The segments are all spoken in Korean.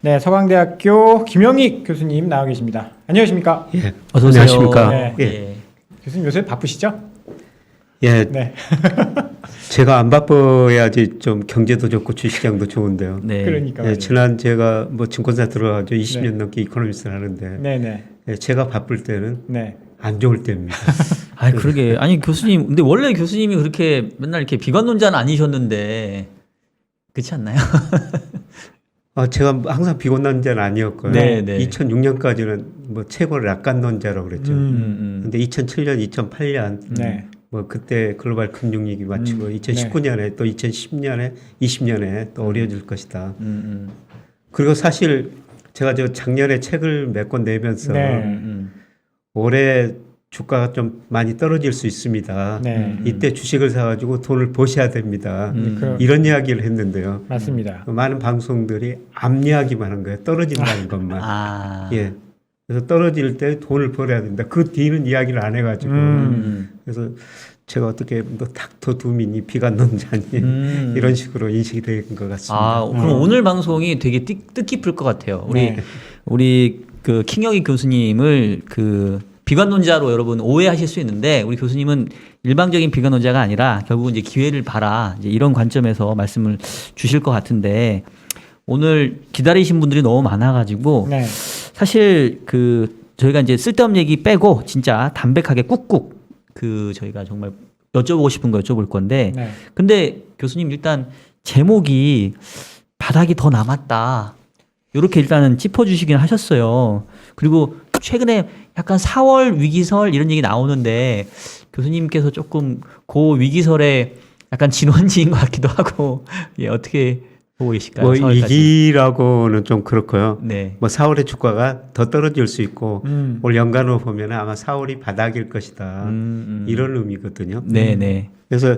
네, 서강대학교 김영익 교수님 나와 계십니다. 안녕하십니까? 예, 어서 오세요. 안녕하십니까? 네. 예, 교수님 요새 바쁘시죠? 예, 네. 제가 안 바빠야지 좀 경제도 좋고 주식시장도 좋은데요. 네. 그러니까. 예, 지난 제가 뭐 증권사 들어가서 20년 네. 넘게 이코노미스를 하는데 네네. 예, 제가 바쁠 때는 네. 안 좋을 때입니다. 아, 그러게. 아니 교수님, 근데 원래 교수님이 그렇게 맨날 이렇게 비관론자는 아니셨는데 그렇지 않나요? 제가 항상 비관론자는 아니었고요. 네, 네. 2006년까지는 뭐 최고 낙관론자라고 그랬죠. 근데 2007년, 2008년 네. 뭐 그때 글로벌 금융위기 마치고 2019년에 또 2010년에 20년에 또 어려워질 것이다. 그리고 사실 제가 저 작년에 책을 몇 권 내면서 네. 올해 주가가 좀 많이 떨어질 수 있습니다. 네. 이때 주식을 사가지고 돈을 버셔야 됩니다. 이런 이야기를 했는데요. 맞습니다. 많은 방송들이 앞 이야기만 한 거예요. 떨어진다는 것만. 아. 예. 그래서 떨어질 때 돈을 벌어야 된다. 그 뒤는 이야기를 안 해가지고. 그래서 제가 어떻게 뭐 닥터 두민이 비관론자니 이런 식으로 인식이 된 것 같습니다. 아, 그럼 오늘 방송이 되게 뜻깊을 것 같아요. 네. 우리 그 킹영희 교수님을 그 비관론자로 여러분 오해하실 수 있는데 우리 교수님은 일방적인 비관론자가 아니라 결국은 이제 기회를 봐라 이제 이런 관점에서 말씀을 주실 것 같은데 오늘 기다리신 분들이 너무 많아가지고 네. 사실 그 저희가 이제 쓸데없는 얘기 빼고 진짜 담백하게 꾹꾹 그 저희가 정말 여쭤보고 싶은 거 여쭤볼 건데 네. 근데 교수님 일단 제목이 바닥이 더 남았다. 이렇게 일단은 짚어주시긴 하셨어요. 그리고 최근에 약간 4월 위기설 이런 얘기 나오는데 교수님께서 조금 그 위기설에 약간 진원지인 것 같기도 하고 예, 어떻게 보고 계실까요? 뭐 4월까지. 이기라고는 좀 그렇고요. 네. 뭐 4월의 주가가 더 떨어질 수 있고 올 연간으로 보면 아마 4월이 바닥일 것이다. 이런 의미거든요. 네네. 그래서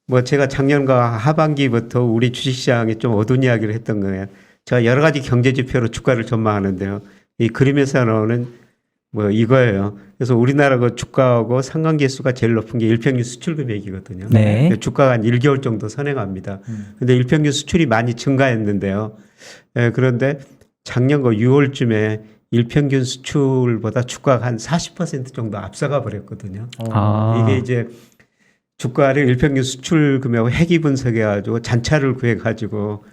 뭐 제가 작년과 하반기부터 우리 주식시장에 좀 어두운 이야기를 했던 거예요. 제가 여러 가지 경제 지표로 주가를 전망하는데요. 이 그림에서 나오는 뭐 이거예요. 그래서 우리나라 그 주가하고 상관계수가 제일 높은 게 일평균 수출 금액이거든요. 네. 주가가 한 1개월 정도 선행합니다. 근데 일평균 수출이 많이 증가했는데요. 그런데 작년 그 6월쯤에 일평균 수출보다 주가가 한 40% 정도 앞서가 버렸거든요. 아. 이게 이제 주가를 일평균 수출 금액하고 회귀 분석해가지고 잔차를 구해가지고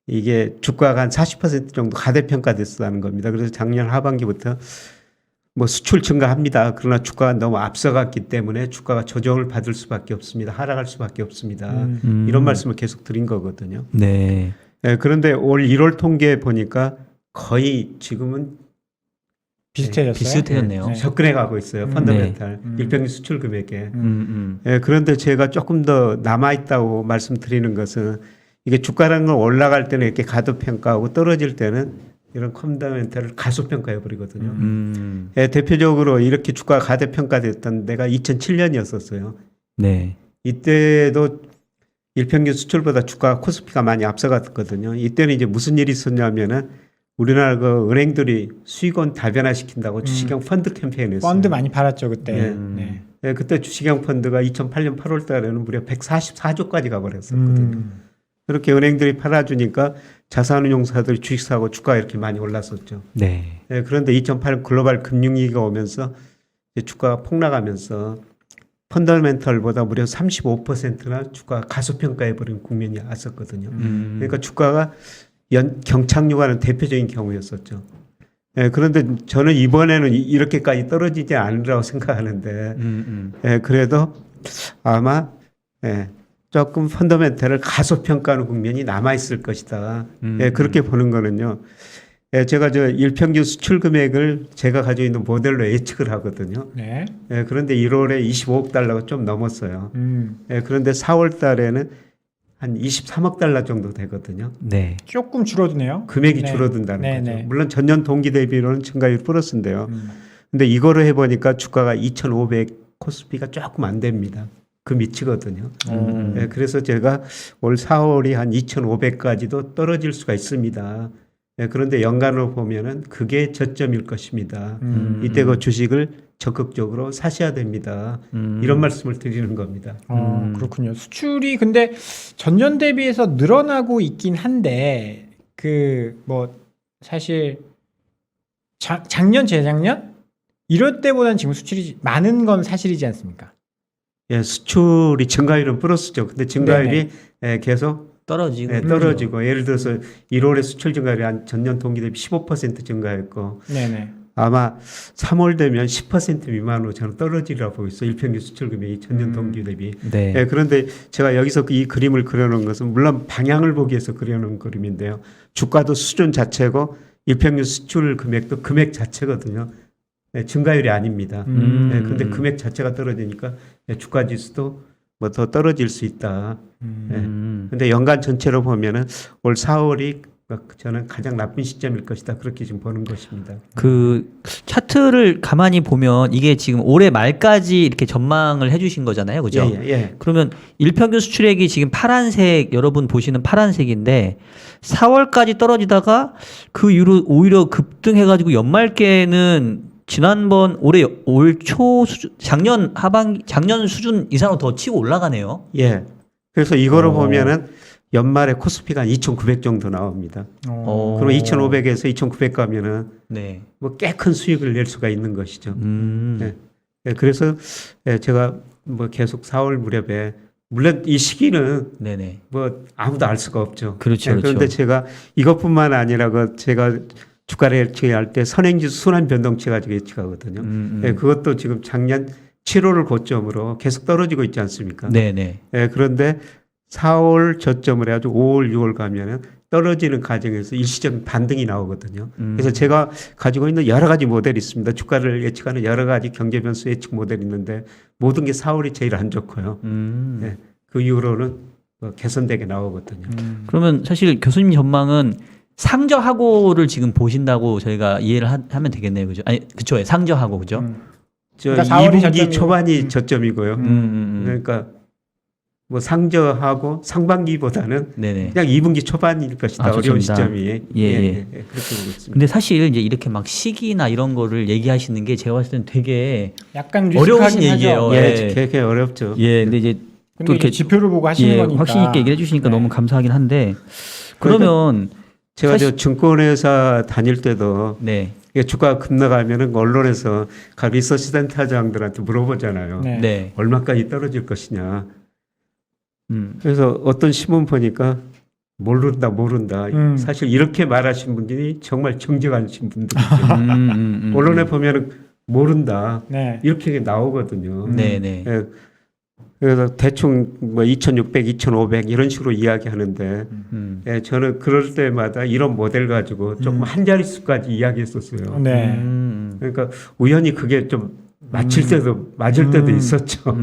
이게 주가가 한 40% 정도 가대평가됐다는 겁니다. 그래서 작년 하반기부터 뭐 수출 증가합니다. 그러나 주가가 너무 앞서갔기 때문에 주가가 조정을 받을 수밖에 없습니다. 하락할 수밖에 없습니다. 이런 말씀을 계속 드린 거거든요. 네. 그런데 올 1월 통계 보니까 거의 지금은 비슷해졌어요. 비슷해졌네요. 네. 접근해 가고 있어요. 펀더멘탈 일평균 수출 금액에. 그런데 제가 조금 더 남아있다고 말씀드리는 것은 이게 주가라는 건 올라갈 때는 이렇게 가도평가하고 떨어질 때는 이런 펀더멘탈을 가소평가해 버리거든요. 대표적으로 이렇게 주가가 가대평가됐던 데가 2007년이었었어요. 네. 이때도 일평균 수출보다 주가 코스피가 많이 앞서갔거든요. 이때는 이제 무슨 일이 있었냐면은 우리나라 그 은행들이 수익원 다변화시킨다고 주식형 펀드 캠페인을 했어요. 펀드 많이 팔았죠 그때. 네. 네, 그때 주식형 펀드가 2008년 8월 달에는 무려 144조까지 가버렸었거든요. 그렇게 은행들이 팔아주니까 자산운용사들이 주식 사고 주가가 이렇게 많이 올랐었죠. 네. 네, 그런데 2008년 글로벌 금융위기가 오면서 이제 주가가 폭락하면서 펀더멘털보다 무려 35%나 주가가 가소평가해버린 국면이 왔었거든요. 그러니까 주가가 경착륙하는 대표적인 경우였었죠. 네, 그런데 저는 이번에는 이렇게까지 떨어지지 않으라고 생각하는데 그래도 아마 조금 펀더멘털을 가소평가하는 국면이 남아있을 것이다. 그렇게 보는 거는요. 제가 저 일평균 수출 금액을 제가 가지고 있는 모델로 예측을 하거든요. 네. 그런데 1월에 25억 달러가 좀 넘었어요. 그런데 4월 달에는 한 23억 달러 정도 되거든요. 네. 조금 줄어드네요. 금액이 네. 줄어든다는 네, 거죠. 네. 물론 전년 동기 대비로는 증가율 플러스인데요. 근데 이거로 해보니까 주가가 2,500 코스피가 조금 안 됩니다. 그 밑이거든요. 그래서 제가 올 4월이 한 2,500까지도 떨어질 수가 있습니다. 그런데 연간으로 보면은 그게 저점일 것입니다. 이때 그 주식을 적극적으로 사셔야 됩니다. 이런 말씀을 드리는 겁니다. 그렇군요. 수출이 근데 전년 대비해서 늘어나고 있긴 한데 그 뭐 사실 작년 재작년 이럴 때보다는 지금 수출이 많은 건 사실이지 않습니까? 예, 수출이 증가율은 플러스죠. 근데 증가율이 계속 떨어지고 떨어지고 예를 들어서 1월에 수출 증가율이 한 전년 동기 대비 15% 증가했고 네네. 아마 3월 되면 10% 미만으로 저는 떨어지리라 보고 있어요. 일평균 수출 금액이 전년 동기 대비. 네. 예, 그런데 제가 여기서 이 그림을 그려놓은 것은 물론 방향을 보기 위해서 그려놓은 그림인데요. 주가도 수준 자체고 일평균 수출 금액도 금액 자체거든요. 예, 증가율이 아닙니다. 예, 근데 금액 자체가 떨어지니까 주가 지수도 뭐 더 떨어질 수 있다. 근데 연간 전체로 보면은 올 4월이 저는 가장 나쁜 시점일 것이다. 그렇게 지금 보는 것입니다. 그 차트를 가만히 보면 이게 지금 올해 말까지 이렇게 전망을 해주신 거잖아요, 그죠? 예. 그러면 일평균 수출액이 지금 파란색, 여러분 보시는 파란색인데 4월까지 떨어지다가 그 이후로 오히려 급등해가지고 연말께는 지난번 올해 올 초 수준, 작년 수준 이상으로 더 치고 올라가네요. 예. 그래서 이거를 보면은 연말에 코스피가 한 2,900 정도 나옵니다. 그러면 2,500에서 2,900 가면은 네. 뭐 꽤 큰 수익을 낼 수가 있는 것이죠. 네. 예, 그래서 제가 뭐 계속 4월 무렵에 물론 이 시기는 네네. 뭐 아무도 알 수가 없죠. 그렇죠, 예, 그런데 그렇죠. 제가 이것뿐만 아니라 제가 주가를 예측할 때 선행지수 순환 변동치 가지고 예측하거든요. 예, 그것도 지금 작년 7월을 고점으로 계속 떨어지고 있지 않습니까? 네네. 예, 그런데 4월 저점을 해가지고 5월, 6월 가면은 떨어지는 과정에서 일시적 반등이 나오거든요. 그래서 제가 가지고 있는 여러 가지 모델이 있습니다. 주가를 예측하는 여러 가지 경제 변수 예측 모델이 있는데 모든 게 4월이 제일 안 좋고요. 예, 그 이후로는 개선되게 나오거든요. 그러면 사실 교수님 전망은 상저하고를 지금 보신다고 저희가 이해를 하면 되겠네요, 그죠? 아니, 그쵸, 상저하고, 그죠? 저 그러니까 4월이 2분기 저점이고. 초반이 저점이고요. 그러니까 뭐 상저하고 상반기보다는 네네. 그냥 2분기 초반일 것이다. 어려운 좋습니다. 시점이. 예. 그렇게 보고 있습니다. 근데 사실 이제 이렇게 막 시기나 이런 거를 얘기하시는 게 제가 봤을 때는 되게 약간 어려우신 리스크하긴 얘기예요. 하죠. 예, 되게 어렵죠. 예, 근데 이제 근데 또 이렇게 이제 지표를 보고 하시는 거니까 확신 있게 얘기를 해주시니까 네. 너무 감사하긴 한데 그러면 제가 사실- 저 증권회사 다닐 때도 네, 이게 주가가 급락하면은 언론에서 각 리서치 센터장들한테 물어보잖아요. 네. 네, 얼마까지 떨어질 것이냐. 그래서 어떤 신문 보니까 모른다. 사실 이렇게 말하신 분들이 정말 정직하신 분들이죠. 언론에 보면은 모른다. 네. 이렇게 나오거든요. 네, 네. 예. 그래서 대충 뭐 2,600, 2,500 이런 식으로 이야기하는데 예, 저는 그럴 때마다 이런 모델 가지고 조금 한 자릿수까지 이야기했었어요. 네. 그러니까 우연히 그게 좀 맞을 때도 있었죠.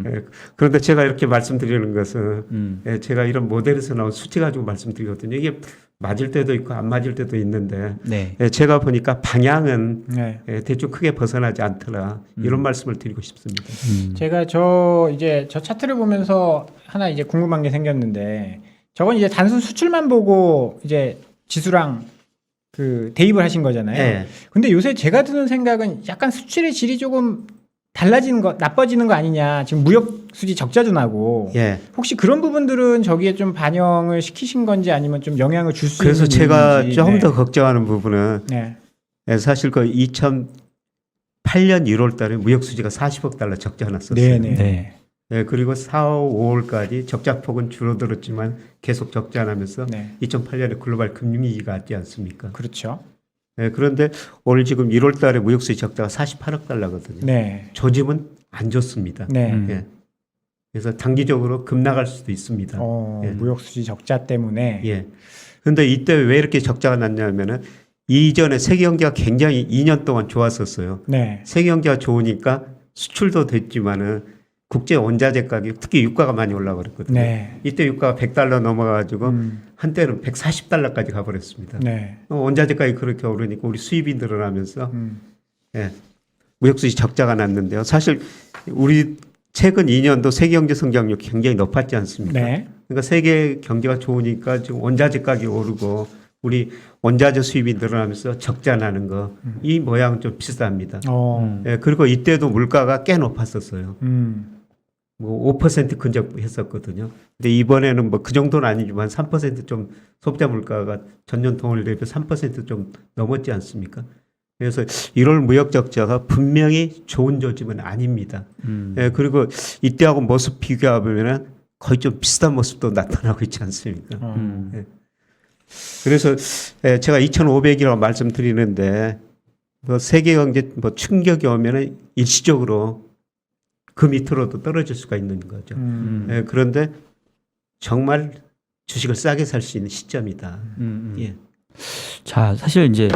예, 그런데 제가 이렇게 말씀드리는 것은 예, 제가 이런 모델에서 나온 수치 가지고 말씀드리거든요. 이게 맞을 때도 있고 안 맞을 때도 있는데 네. 예, 제가 보니까 방향은 네. 예, 대충 크게 벗어나지 않더라 이런 말씀을 드리고 싶습니다. 제가 저 차트를 보면서 하나 이제 궁금한 게 생겼는데 저건 이제 단순 수출만 보고 이제 지수랑 그 대입을 하신 거잖아요. 예. 근데 요새 제가 드는 생각은 약간 수출의 질이 조금 나빠지는 거 아니냐. 지금 무역 수지 적자도 나고. 예. 혹시 그런 부분들은 저기에 좀 반영을 시키신 건지 아니면 좀 영향을 줄 수 있는 그래서 제가 부분인지. 좀 네. 더 걱정하는 부분은 네. 예, 사실 그 2008년 1월 달에 무역 수지가 40억 달러 적자 났었어요. 네네. 네. 예, 그리고 4, 5월까지 적자 폭은 줄어들었지만 계속 적자 나면서 네. 2008년에 글로벌 금융위기가 왔지 않습니까? 그렇죠. 예, 그런데 오늘 지금 1월 달에 무역 수지 적자가 48억 달러거든요. 네. 조짐은 안 좋습니다. 네. 예. 그래서 단기적으로 급락할 수도 있습니다. 예. 무역 수지 적자 때문에. 예. 근데 이때 왜 이렇게 적자가 났냐면은 이전에 세계 경제가 굉장히 2년 동안 좋았었어요. 네. 세계 경제가 좋으니까 수출도 됐지만은 국제 원자재 가격, 특히 유가가 많이 올라버렸거든요. 네. 이때 유가가 100달러 넘어가지고 음. 한때는 140달러까지 가버렸습니다. 네. 원자재 가격이 그렇게 오르니까 우리 수입이 늘어나면서 음. 예, 무역수지 적자가 났는데요. 사실 우리 최근 2년도 세계 경제 성장률이 굉장히 높았지 않습니까? 네. 그러니까 세계 경제가 좋으니까 지금 원자재 가격이 오르고 우리 원자재 수입이 늘어나면서 적자 나는 거 이 모양은 좀 비슷합니다. 예, 그리고 이때도 물가가 꽤 높았었어요. 뭐 5% 근접했었거든요. 근데 이번에는 뭐 그 정도는 아니지만 3%좀 소비자 물가가 전년 동월 대비 3%좀 넘었지 않습니까? 그래서 1월 무역 적자가 분명히 좋은 조짐은 아닙니다. 예, 그리고 이때하고 모습 비교하면은 거의 좀 비슷한 모습도 나타나고 있지 않습니까? 예. 그래서 예, 제가 2,500이라고 말씀드리는데 뭐 세계 경제 뭐 충격이 오면은 일시적으로 그 밑으로도 떨어질 수가 있는 거죠. 예, 그런데 정말 주식을 싸게 살 수 있는 시점이다. 예. 자, 사실 이제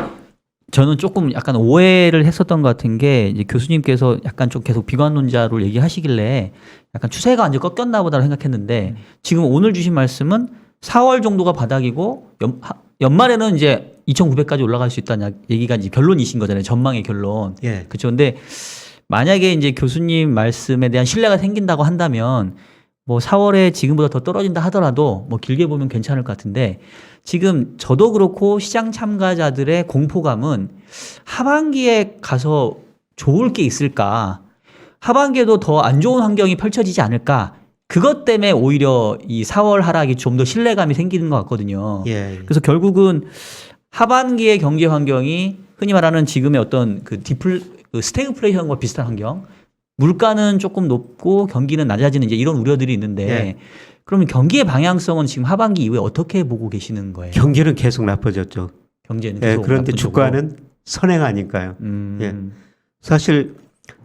저는 조금 약간 오해를 했었던 것 같은 게 이제 교수님께서 약간 좀 계속 비관론자로 얘기하시길래 약간 추세가 완전 꺾였나 보다라고 생각했는데 지금 오늘 주신 말씀은 4월 정도가 바닥이고 연말에는 이제 2,900까지 올라갈 수 있다는 얘기가 이제 결론이신 거잖아요. 전망의 결론. 예. 그렇죠. 근데 만약에 이제 교수님 말씀에 대한 신뢰가 생긴다고 한다면 뭐 4월에 지금보다 더 떨어진다 하더라도 뭐 길게 보면 괜찮을 것 같은데 지금 저도 그렇고 시장 참가자들의 공포감은 하반기에 가서 좋을 게 있을까? 하반기에도 더 안 좋은 환경이 펼쳐지지 않을까? 그것 때문에 오히려 이 4월 하락이 좀 더 신뢰감이 생기는 것 같거든요. 예. 그래서 결국은 하반기의 경제 환경이 흔히 말하는 지금의 어떤 그 스태그플레이션과 비슷한 환경, 물가는 조금 높고 경기는 낮아지는 이제 이런 우려들이 있는데 예. 그러면 경기의 방향성은 지금 하반기 이후에 어떻게 보고 계시는 거예요? 경기는 계속 나빠졌죠. 경제는 예, 계속 그런데 나쁜 주가는 선행하니까요. 쪽으로. 예. 사실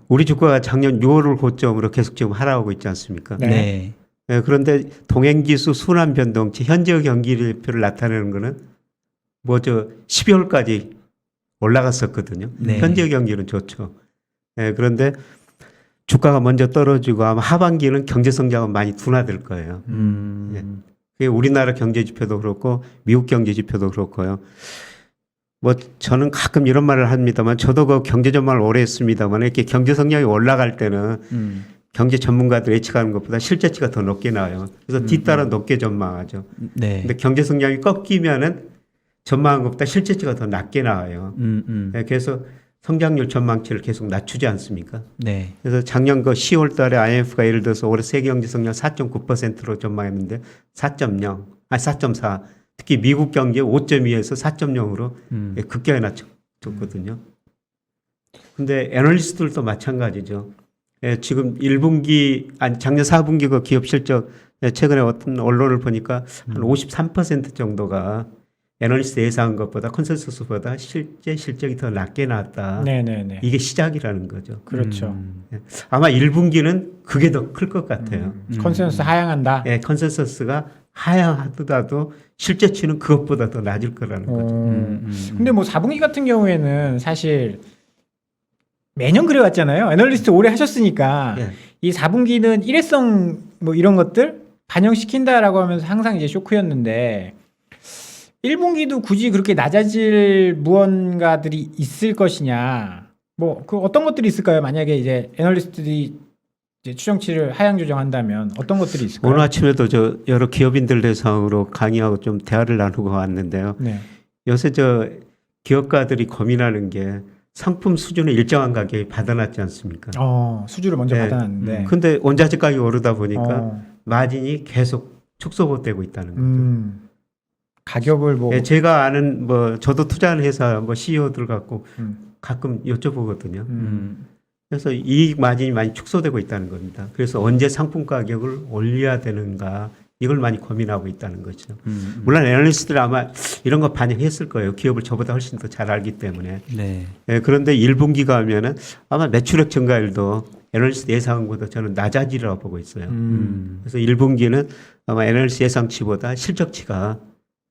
우리 주가가 작년 6월을 고점으로 계속 지금 하락하고 있지 않습니까? 네. 네. 예, 그런데 동행지수 순환 변동치 현재 경기표를 나타내는 거는 뭐 저 12월까지 올라갔었거든요. 네. 현재 경기는 좋죠. 예, 그런데 주가가 먼저 떨어지고 아마 하반기는 경제 성장은 많이 둔화될 거예요. 예. 그게 우리나라 경제 지표도 그렇고 미국 경제 지표도 그렇고요. 뭐 저는 가끔 이런 말을 합니다만 저도 그 경제 전망을 오래 했습니다만 이렇게 경제 성장이 올라갈 때는 경제 전문가들 예측하는 것보다 실제치가 더 높게 나와요. 그래서 뒤따라 높게 전망하죠. 네. 근데 경제 성장이 꺾이면은 전망한 것보다 실제치가 더 낮게 나와요. 예, 그래서 성장률 전망치를 계속 낮추지 않습니까? 네. 그래서 작년 그 10월 달에 IMF가 예를 들어서 올해 세계 경제 성장 4.9%로 전망했는데 4.4. 특히 미국 경제 5.2에서 4.0으로 급격히 낮췄거든요. 근데 애널리스트들도 마찬가지죠. 예, 지금 1분기 아니 작년 4분기 그 기업 실적 예, 최근에 어떤 언론을 보니까 한 53% 정도가 애널리스트 예상한 것보다 컨센서스보다 실제 실적이 더 낮게 나왔다. 네네네. 이게 시작이라는 거죠. 그렇죠. 예. 아마 1분기는 그게 더 클 것 같아요. 컨센서스 하향한다. 예, 컨센서스가 하향하더라도 실제치는 그것보다 더 낮을 거라는 거죠. 근데 뭐 4분기 같은 경우에는 사실 매년 그래왔잖아요. 애널리스트 오래 하셨으니까 예. 이 4분기는 일회성 뭐 이런 것들 반영시킨다라고 하면서 항상 이제 쇼크였는데 1분기도 굳이 그렇게 낮아질 무언가들이 있을 것이냐. 뭐 그 어떤 것들이 있을까요? 만약에 이제 애널리스트들이 이제 추정치를 하향 조정한다면 어떤 것들이 있을까요? 오늘 아침에도 저 여러 기업인들 대상으로 강의하고 좀 대화를 나누고 왔는데요. 네. 요새 저 기업가들이 고민하는 게 상품 수준을 일정한 가격에 받아놨지 않습니까? 수주를 먼저 네. 받아놨는데. 근데 원자재 가격이 오르다 보니까 어. 마진이 계속 축소되고 있다는 거죠. 가격을 뭐 예, 제가 아는 뭐 저도 투자하는 회사 뭐 CEO들 갖고 음. 가끔 여쭤보거든요. 그래서 이익 마진이 많이 축소되고 있다는 겁니다. 그래서 언제 상품 가격을 올려야 되는가 이걸 많이 고민하고 있다는 거죠. 물론 애널리스트들 아마 이런 거 반영했을 거예요. 기업을 저보다 훨씬 더 잘 알기 때문에. 네. 예, 그런데 1분기가 하면은 아마 매출액 증가율도 애널리스트 예상보다 저는 낮아지리라고 보고 있어요. 그래서 1분기는 아마 애널리스트 예상치보다 실적치가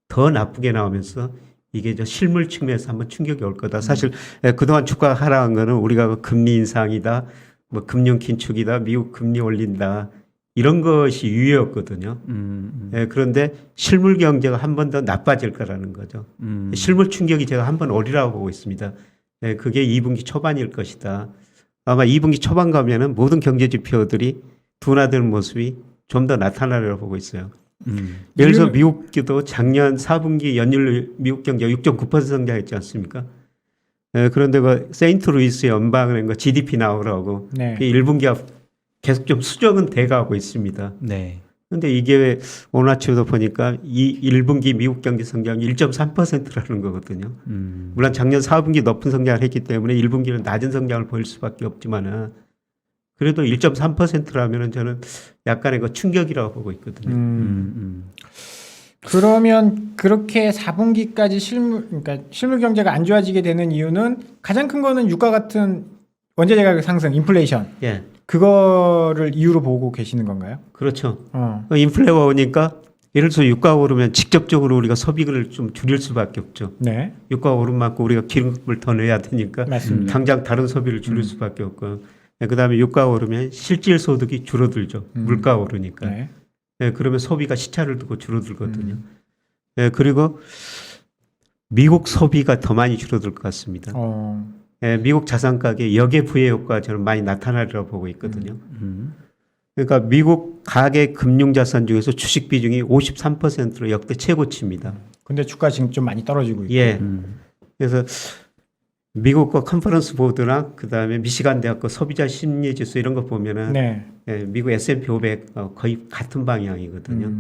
더 나쁘게 나오면서 이게 저 실물 측면에서 한번 충격이 올 거다. 사실 그동안 주가가 하락한 거는 우리가 금리 인상이다, 뭐 금융 긴축이다, 미국 금리 올린다 이런 것이 유예였거든요. 그런데 실물 경제가 한 번 더 나빠질 거라는 거죠. 실물 충격이 제가 한 번 오리라고 보고 있습니다. 그게 2분기 초반일 것이다. 아마 2분기 초반 가면은 모든 경제 지표들이 둔화되는 모습이 좀 더 나타나리라고 보고 있어요. 예를 들어서 미국도 작년 4분기 연율 미국 경제가 6.9% 성장했지 않습니까? 그런데 그 세인트루이스 연방은행 그 GDP 나오라고 네. 1분기가 계속 좀 수정은 돼가고 있습니다. 네. 근데 이게 오늘 아침에도 보니까 이 1분기 미국 경제 성장이 1.3%라는 거거든요. 물론 작년 4분기 높은 성장을 했기 때문에 1분기는 낮은 성장을 보일 수밖에 없지만은 그래도 1.3%라면은 저는 약간의 그 충격이라고 보고 있거든요. 그러면 그렇게 4분기까지 그러니까 실물 경제가 안 좋아지게 되는 이유는 가장 큰 거는 유가 같은 원재재 가격 상승, 인플레이션. 예, 그거를 이유로 보고 계시는 건가요? 그렇죠. 어. 인플레가 오니까 예를 들어서 유가가 오르면 직접적으로 우리가 소비를 좀 줄일 수밖에 없죠. 네. 유가가 오른 만큼 우리가 기름을 더 내야 되니까 맞습니다. 당장 다른 소비를 줄일 수밖에 없고, 그다음에 유가가 오르면 실질 소득이 줄어들죠. 물가가 오르니까. 네. 예, 그러면 소비가 시차를 두고 줄어들거든요. 예, 그리고 미국 소비가 더 많이 줄어들 것 같습니다. 예, 미국 자산 가격 역의 부의 효과가 저는 많이 나타나리라고 보고 있거든요. 그러니까 미국 가계 금융 자산 중에서 주식 비중이 53%로 역대 최고치입니다. 근데 주가 지금 좀 많이 떨어지고 있고. 예. 그래서 미국 거 컨퍼런스 보드나 그다음에 미시간 대학 거 소비자 심리 지수 이런 거 보면은 네. 예, 미국 S&P 500 거의 같은 방향이거든요.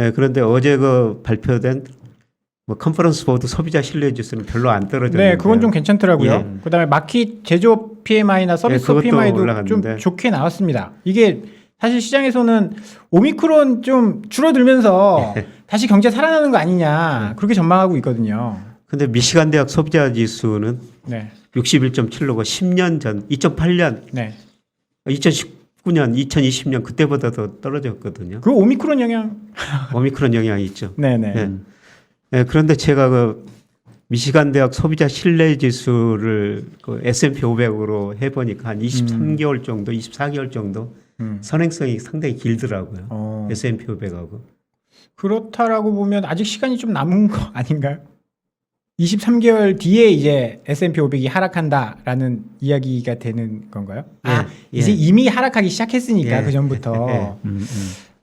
예, 그런데 어제 그 발표된 뭐 컨퍼런스 보드 소비자 신뢰 지수는 별로 안 떨어졌는데. 네, 그건 좀 괜찮더라고요. 예. 그다음에 마켓 제조업 PMI나 서비스 그것도 PMI도 좀 올라갔는데. 좋게 나왔습니다. 이게 사실 시장에서는 오미크론 좀 줄어들면서 다시 경제 살아나는 거 아니냐 그렇게 전망하고 있거든요. 근데 미시간 대학 소비자 지수는 네, 61.7로가 10년 전 2008년 네. 2019년 2020년 그때보다 더 떨어졌거든요. 그 오미크론 영향. 오미크론 영향이 있죠. 네, 네. 예. 예, 그런데 제가 그 미시간 대학 소비자 신뢰 지수를 그 S&P 500으로 해보니까 한 23개월 정도, 24개월 정도 선행성이 상당히 길더라고요. S&P 500하고. 그렇다라고 보면 아직 시간이 좀 남은 거 아닌가요? 23개월 뒤에 이제 S&P 500이 하락한다라는 이야기가 되는 건가요? 아, 예. 이제 이미 하락하기 시작했으니까 예. 그 전부터. 예.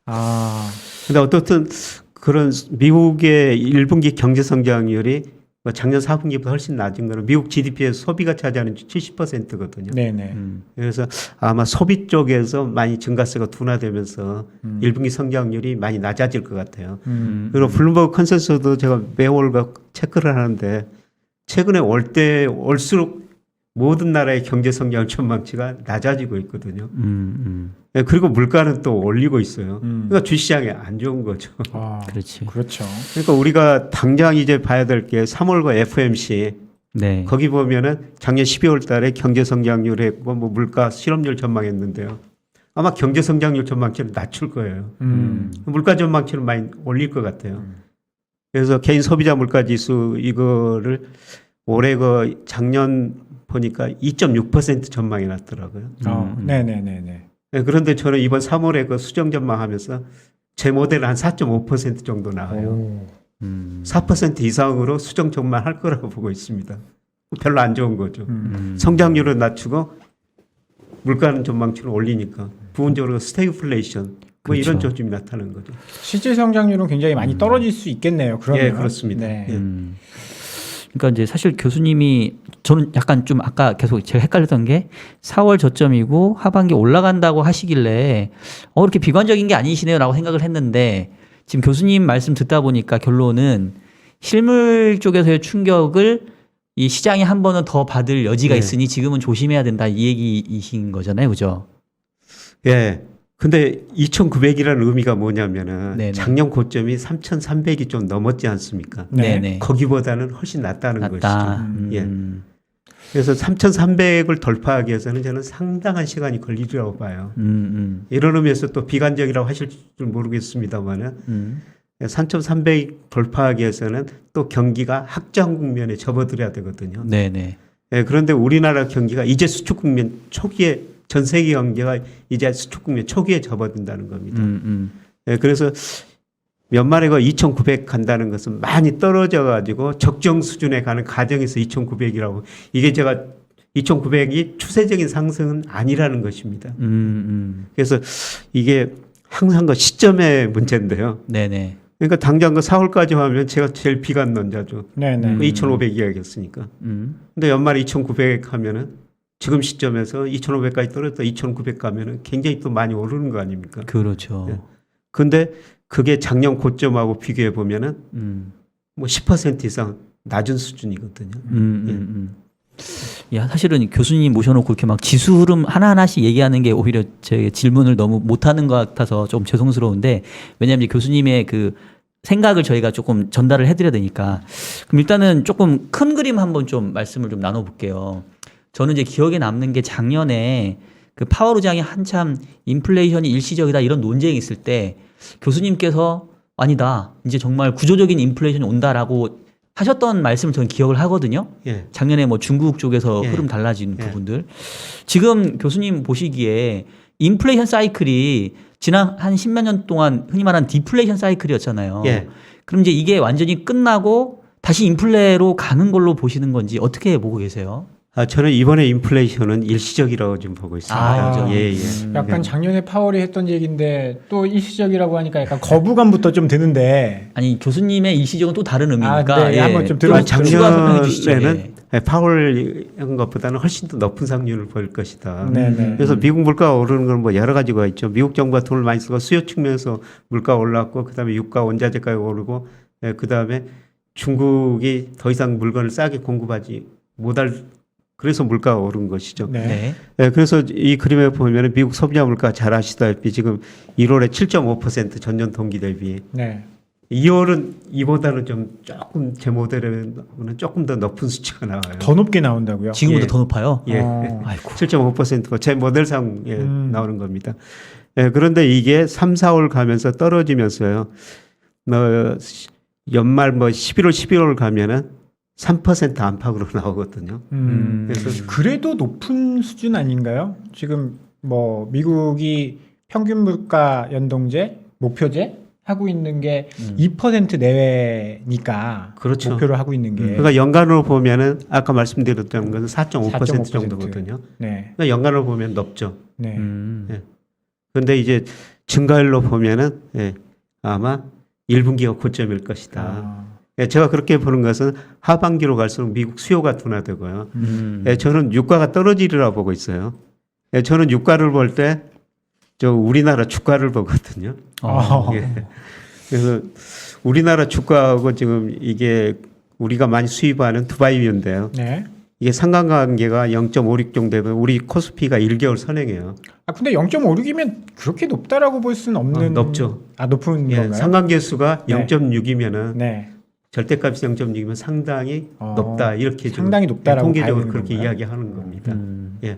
아, 근데 어떻든 그런 미국의 1분기 경제 성장률이 뭐 작년 4분기보다 훨씬 낮은 거는 미국 GDP에서 소비가 차지하는 70%거든요. 네네. 그래서 아마 소비 쪽에서 많이 증가세가 둔화되면서 1분기 성장률이 많이 낮아질 것 같아요. 그리고 블룸버그 컨센서스도 제가 매월 체크를 하는데 최근에 올수록 모든 나라의 경제 성장 전망치가 낮아지고 있거든요. 네, 그리고 물가는 또 올리고 있어요. 그러니까 주시장에 안 좋은 거죠. 아, 그렇지. 그렇죠. 그러니까 우리가 당장 이제 봐야 될 게 3월과 FOMC 네. 거기 보면은 작년 12월 달에 경제 성장률 했고 뭐 물가 실업률 전망했는데요. 아마 경제 성장률 전망치를 낮출 거예요. 물가 전망치를 많이 올릴 것 같아요. 그래서 개인 소비자 물가 지수 이거를 올해 그 작년 보니까 2.6% 전망이 났더라고요. 네네네네. 네, 그런데 저는 이번 3월에 그 수정 전망하면서 제 모델은 한 4.5% 정도 나와요. 4% 이상으로 수정 전망할 거라고 보고 있습니다. 별로 안 좋은 거죠. 성장률을 낮추고 물가는 전망치를 올리니까 부분적으로 스태그플레이션 뭐 그렇죠. 이런 조짐이 나타나는 거죠. 실질 성장률은 굉장히 많이 떨어질 수 있겠네요. 그러면. 예, 그렇습니다. 네. 예. 그러니까 이제 사실 교수님이 저는 약간 좀 아까 계속 제가 헷갈렸던 게 4월 저점이고 하반기 올라간다고 하시길래 이렇게 비관적인 게 아니시네요라고 생각을 했는데 지금 교수님 말씀 듣다 보니까 결론은 실물 쪽에서의 충격을 이 시장이 한 번은 더 받을 여지가 네. 있으니 지금은 조심해야 된다 이 얘기이신 거잖아요, 그죠? 예. 근데 2,900이라는 의미가 뭐냐면은 네네. 작년 고점이 3,300이 좀 넘었지 않습니까? 네. 네네. 거기보다는 훨씬 낮다는 낮다. 것이죠. 예. 그래서 3,300을 돌파하기 위해서는 저는 상당한 시간이 걸리리라고 봐요. 이런 의미에서 또 비관적이라고 하실 줄 모르겠습니다만은 3,300 돌파하기 위해서는 또 경기가 확장 국면에 접어들어야 되거든요. 네네. 예, 그런데 우리나라 경기가 이제 수축 국면 초기에 전 세계 경제가 이제 수축 국면 초기에 접어든다는 겁니다. 예, 그래서 연말에 그 2,900 간다는 것은 많이 떨어져 가지고 적정 수준에 가는 과정에서 2,900이라고 이게 제가 2,900이 추세적인 상승은 아니라는 것입니다. 그래서 이게 항상 그 시점의 문제인데요. 네네. 그러니까 당장 그 4월까지 하면 제가 제일 비관론자죠. 네네. 2,500 이야기했으니까. 근데 연말에 2,900 하면은 지금 시점에서 2,500까지 떨어졌다 2,900 가면은 굉장히 또 많이 오르는 거 아닙니까? 그렇죠. 예. 근데 그게 작년 고점하고 비교해 보면은 뭐 10% 이상 낮은 수준이거든요. 야, 사실은 교수님 모셔놓고 이렇게 막 지수 흐름 하나하나씩 얘기하는 게 오히려 제 질문을 너무 못하는 것 같아서 좀 죄송스러운데, 왜냐하면 이제 교수님의 그 생각을 저희가 조금 전달을 해드려야 되니까. 그럼 일단은 조금 큰 그림 한번 좀 말씀을 좀 나눠볼게요. 저는 이제 기억에 남는 게 작년에 그 파월의장이 한참 인플레이션이 일시적이다 이런 논쟁이 있을 때 교수님께서 아니다, 이제 정말 구조적인 인플레이션이 온다라고 하셨던 말씀을 저는 기억을 하거든요. 예. 작년에 뭐 중국 쪽에서 예. 흐름 달라진 예. 부분들. 지금 교수님 보시기에 인플레이션 사이클이 지난 한 10몇 년 동안 흔히 말하는 디플레이션 사이클이었잖아요. 예. 그럼 이제 이게 완전히 끝나고 다시 인플레로 가는 걸로 보시는 건지 어떻게 보고 계세요? 저는 이번에 인플레이션은 일시적이라고 좀 보고 있습니다. 아, 그렇죠. 예, 예. 약간 작년에 파월이 했던 얘기인데 또 일시적이라고 하니까 약간 거부감부터 좀 드는데. 아니 교수님의 일시적은 또 다른 의미니까 아, 네. 한번 좀 추가 설명해 주시죠. 작년에는 파월 한 것보다는 훨씬 더 높은 상승률을 보일 것이다. 네네. 그래서 미국 물가가 오르는 건 뭐 여러 가지가 있죠. 미국 정부가 돈을 많이 쓰고 수요 측면에서 물가가 올랐고, 그다음에 유가 원자재가가 오르고, 그다음에 중국이 더 이상 물건을 싸게 공급하지 못할, 그래서 물가가 오른 것이죠. 네. 그래서 이 그림에 보면 미국 소비자 물가 잘 아시다시피 지금 1월에 7.5% 전년 동기 대비. 네. 2월은 이보다는 좀 조금 제 모델에는 조금 더 높은 수치가 나와요. 더 높게 나온다고요? 지금보다 예. 더 높아요? 예. 아이고. 7.5%가 제 모델상 나오는 겁니다. 그런데 이게 3, 4월 가면서 떨어지면서요. 연말 뭐 11월, 12월 가면은 3% 안팎으로 나오거든요. 그래서 그래도 높은 수준 아닌가요? 지금 뭐 미국이 평균 물가 연동제, 목표제 하고 있는 게 2% 내외니까 그렇죠. 목표를 하고 있는 게. 그러니까 연간으로 보면은 아까 말씀드렸던 것은 4.5% 4.5%. 정도거든요. 네. 그러니까 연간으로 보면 높죠. 네. 그런데 이제 증가율로 보면은 아마 1분기가 고점일 것이다. 아. 제가 그렇게 보는 것은 하반기로 갈수록 미국 수요가 둔화되고요. 저는 유가가 떨어지리라 보고 있어요. 저는 유가를 볼 때 저 우리나라 주가를 보거든요. 예. 그래서 우리나라 주가하고 지금 이게 우리가 많이 수입하는 두바이유인데요. 네. 이게 상관관계가 0.56 정도 되면 우리 코스피가 1개월 선행해요. 아 근데 0.56이면 그렇게 높다라고 볼 수는 없는. 높죠. 아 높은 예, 건가요? 상관계수가 네. 0.6이면은 네. 절대값이 0.6이면 상당히 높다 이렇게 좀 상당히 높다라고 통계적으로 봐야 되는 그렇게 건가요? 이야기하는 겁니다. 예.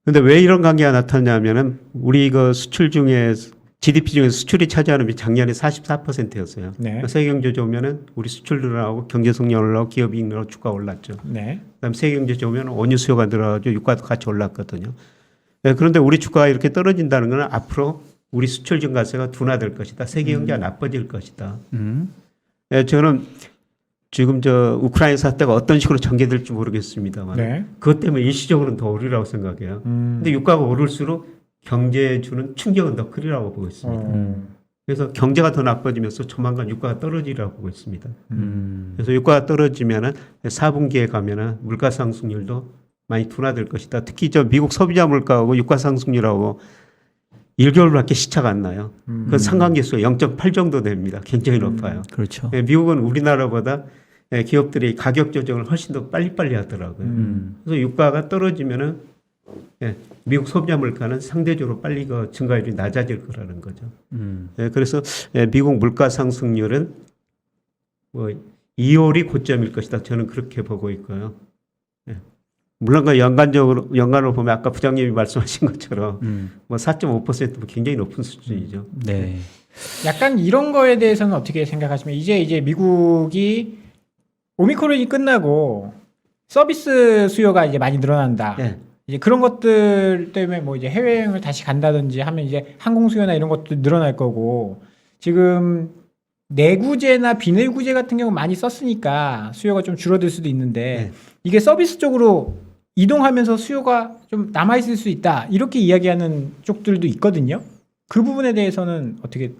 근데 왜 이런 관계가 나타나냐면은 우리 그 수출 중에 GDP 중에 수출이 차지하는 비 작년에 44%였어요. 네. 세계 경제 좋으면은 우리 수출 늘어나고 경제 성장 올라가고 기업 이익 늘어나고 주가 올랐죠. 네. 그다음 세계 경제 좋으면 원유 수요가 늘어나고 유가도 같이 올랐거든요. 그런데 우리 주가가 이렇게 떨어진다는 것은 앞으로 우리 수출 증가세가 둔화될 것이다. 세계 경제가 나빠질 것이다. 저는 지금 저 우크라이나 사태가 어떤 식으로 전개될지 모르겠습니다만 네. 그것 때문에 일시적으로는 더 오르라고 생각해요. 근데 유가가 오를수록 경제에 주는 충격은 더 크리라고 보고 있습니다. 그래서 경제가 더 나빠지면서 조만간 유가가 떨어지리라고 보고 있습니다. 그래서 유가가 떨어지면은 4분기에 가면은 물가 상승률도 많이 둔화될 것이다. 특히 저 미국 소비자 물가하고 유가 상승률하고 1개월밖에 시차가 안 나요. 그 상관계수가 0.8 정도 됩니다. 굉장히 높아요. 그렇죠. 미국은 우리나라보다 기업들이 가격 조정을 훨씬 더 빨리빨리 하더라고요. 그래서 유가가 떨어지면은 미국 소비자 물가는 상대적으로 빨리 그 증가율이 낮아질 거라는 거죠. 그래서 미국 물가 상승률은 뭐 2월이 고점일 것이다. 저는 그렇게 보고 있고요. 물론 그 연간으로 보면 아까 부장님이 말씀하신 것처럼 뭐 4.5%도 굉장히 높은 수준이죠. 네. 약간 이런 거에 대해서는 어떻게 생각하시면 이제 미국이 오미크론이 끝나고 서비스 수요가 이제 많이 늘어난다. 네. 이제 그런 것들 때문에 뭐 이제 해외여행을 다시 간다든지 하면 이제 항공 수요나 이런 것도 늘어날 거고 지금 내구재나 비내구재 같은 경우 많이 썼으니까 수요가 좀 줄어들 수도 있는데 이게 서비스 쪽으로 이동하면서 수요가 좀 남아 있을 수 있다 이렇게 이야기하는 쪽들도 있거든요. 그 부분에 대해서는 어떻게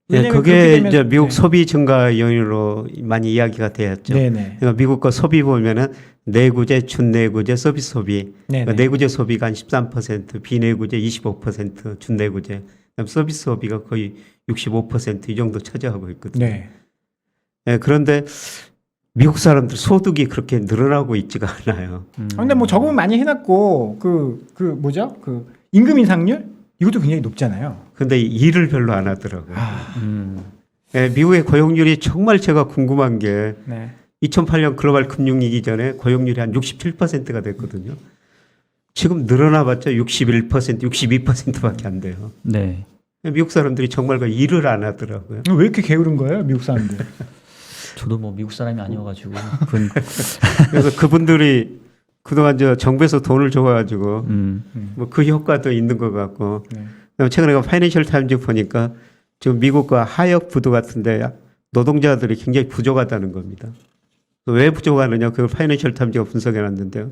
네, 왜냐면 그게 그렇게 되면- 이제 미국 네. 소비 증가 요인으로 많이 이야기가 되었죠. 네네. 그러니까 미국 거 소비 보면은 내구재, 준내구재, 서비스 소비. 네네. 그러니까 내구재 소비가 한 13%, 비내구재 25%, 준내구재, 그다음 서비스 소비가 거의 65%이 정도 차지하고 있거든요. 네. 네, 그런데 미국 사람들 소득이 그렇게 늘어나고 있지가 않아요. 근데 뭐 저금은 많이 해놨고 그 뭐죠? 그 임금 인상률 이것도 굉장히 높잖아요. 근데 일을 별로 안 하더라고요. 아, 네, 미국의 고용률이 정말 제가 궁금한 게 네. 2008년 글로벌 금융위기 전에 고용률이 한 67%가 됐거든요. 지금 늘어나봤자 61%, 62%밖에 안 돼요. 네. 미국 사람들이 정말 그 일을 안 하더라고요. 왜 이렇게 게으른 거예요, 미국 사람들? 저도 뭐 미국 사람이 아니어가지고 그건 그래서 그분들이 그동안 저 정부에서 돈을 줘가지고 뭐 그 효과도 있는 것 같고. 네. 그다음에 최근에 파이낸셜 타임즈 보니까 지금 미국과 하역 부도 같은데 노동자들이 굉장히 부족하다는 겁니다. 왜 부족하느냐? 그 파이낸셜 타임즈가 분석해 놨는데요.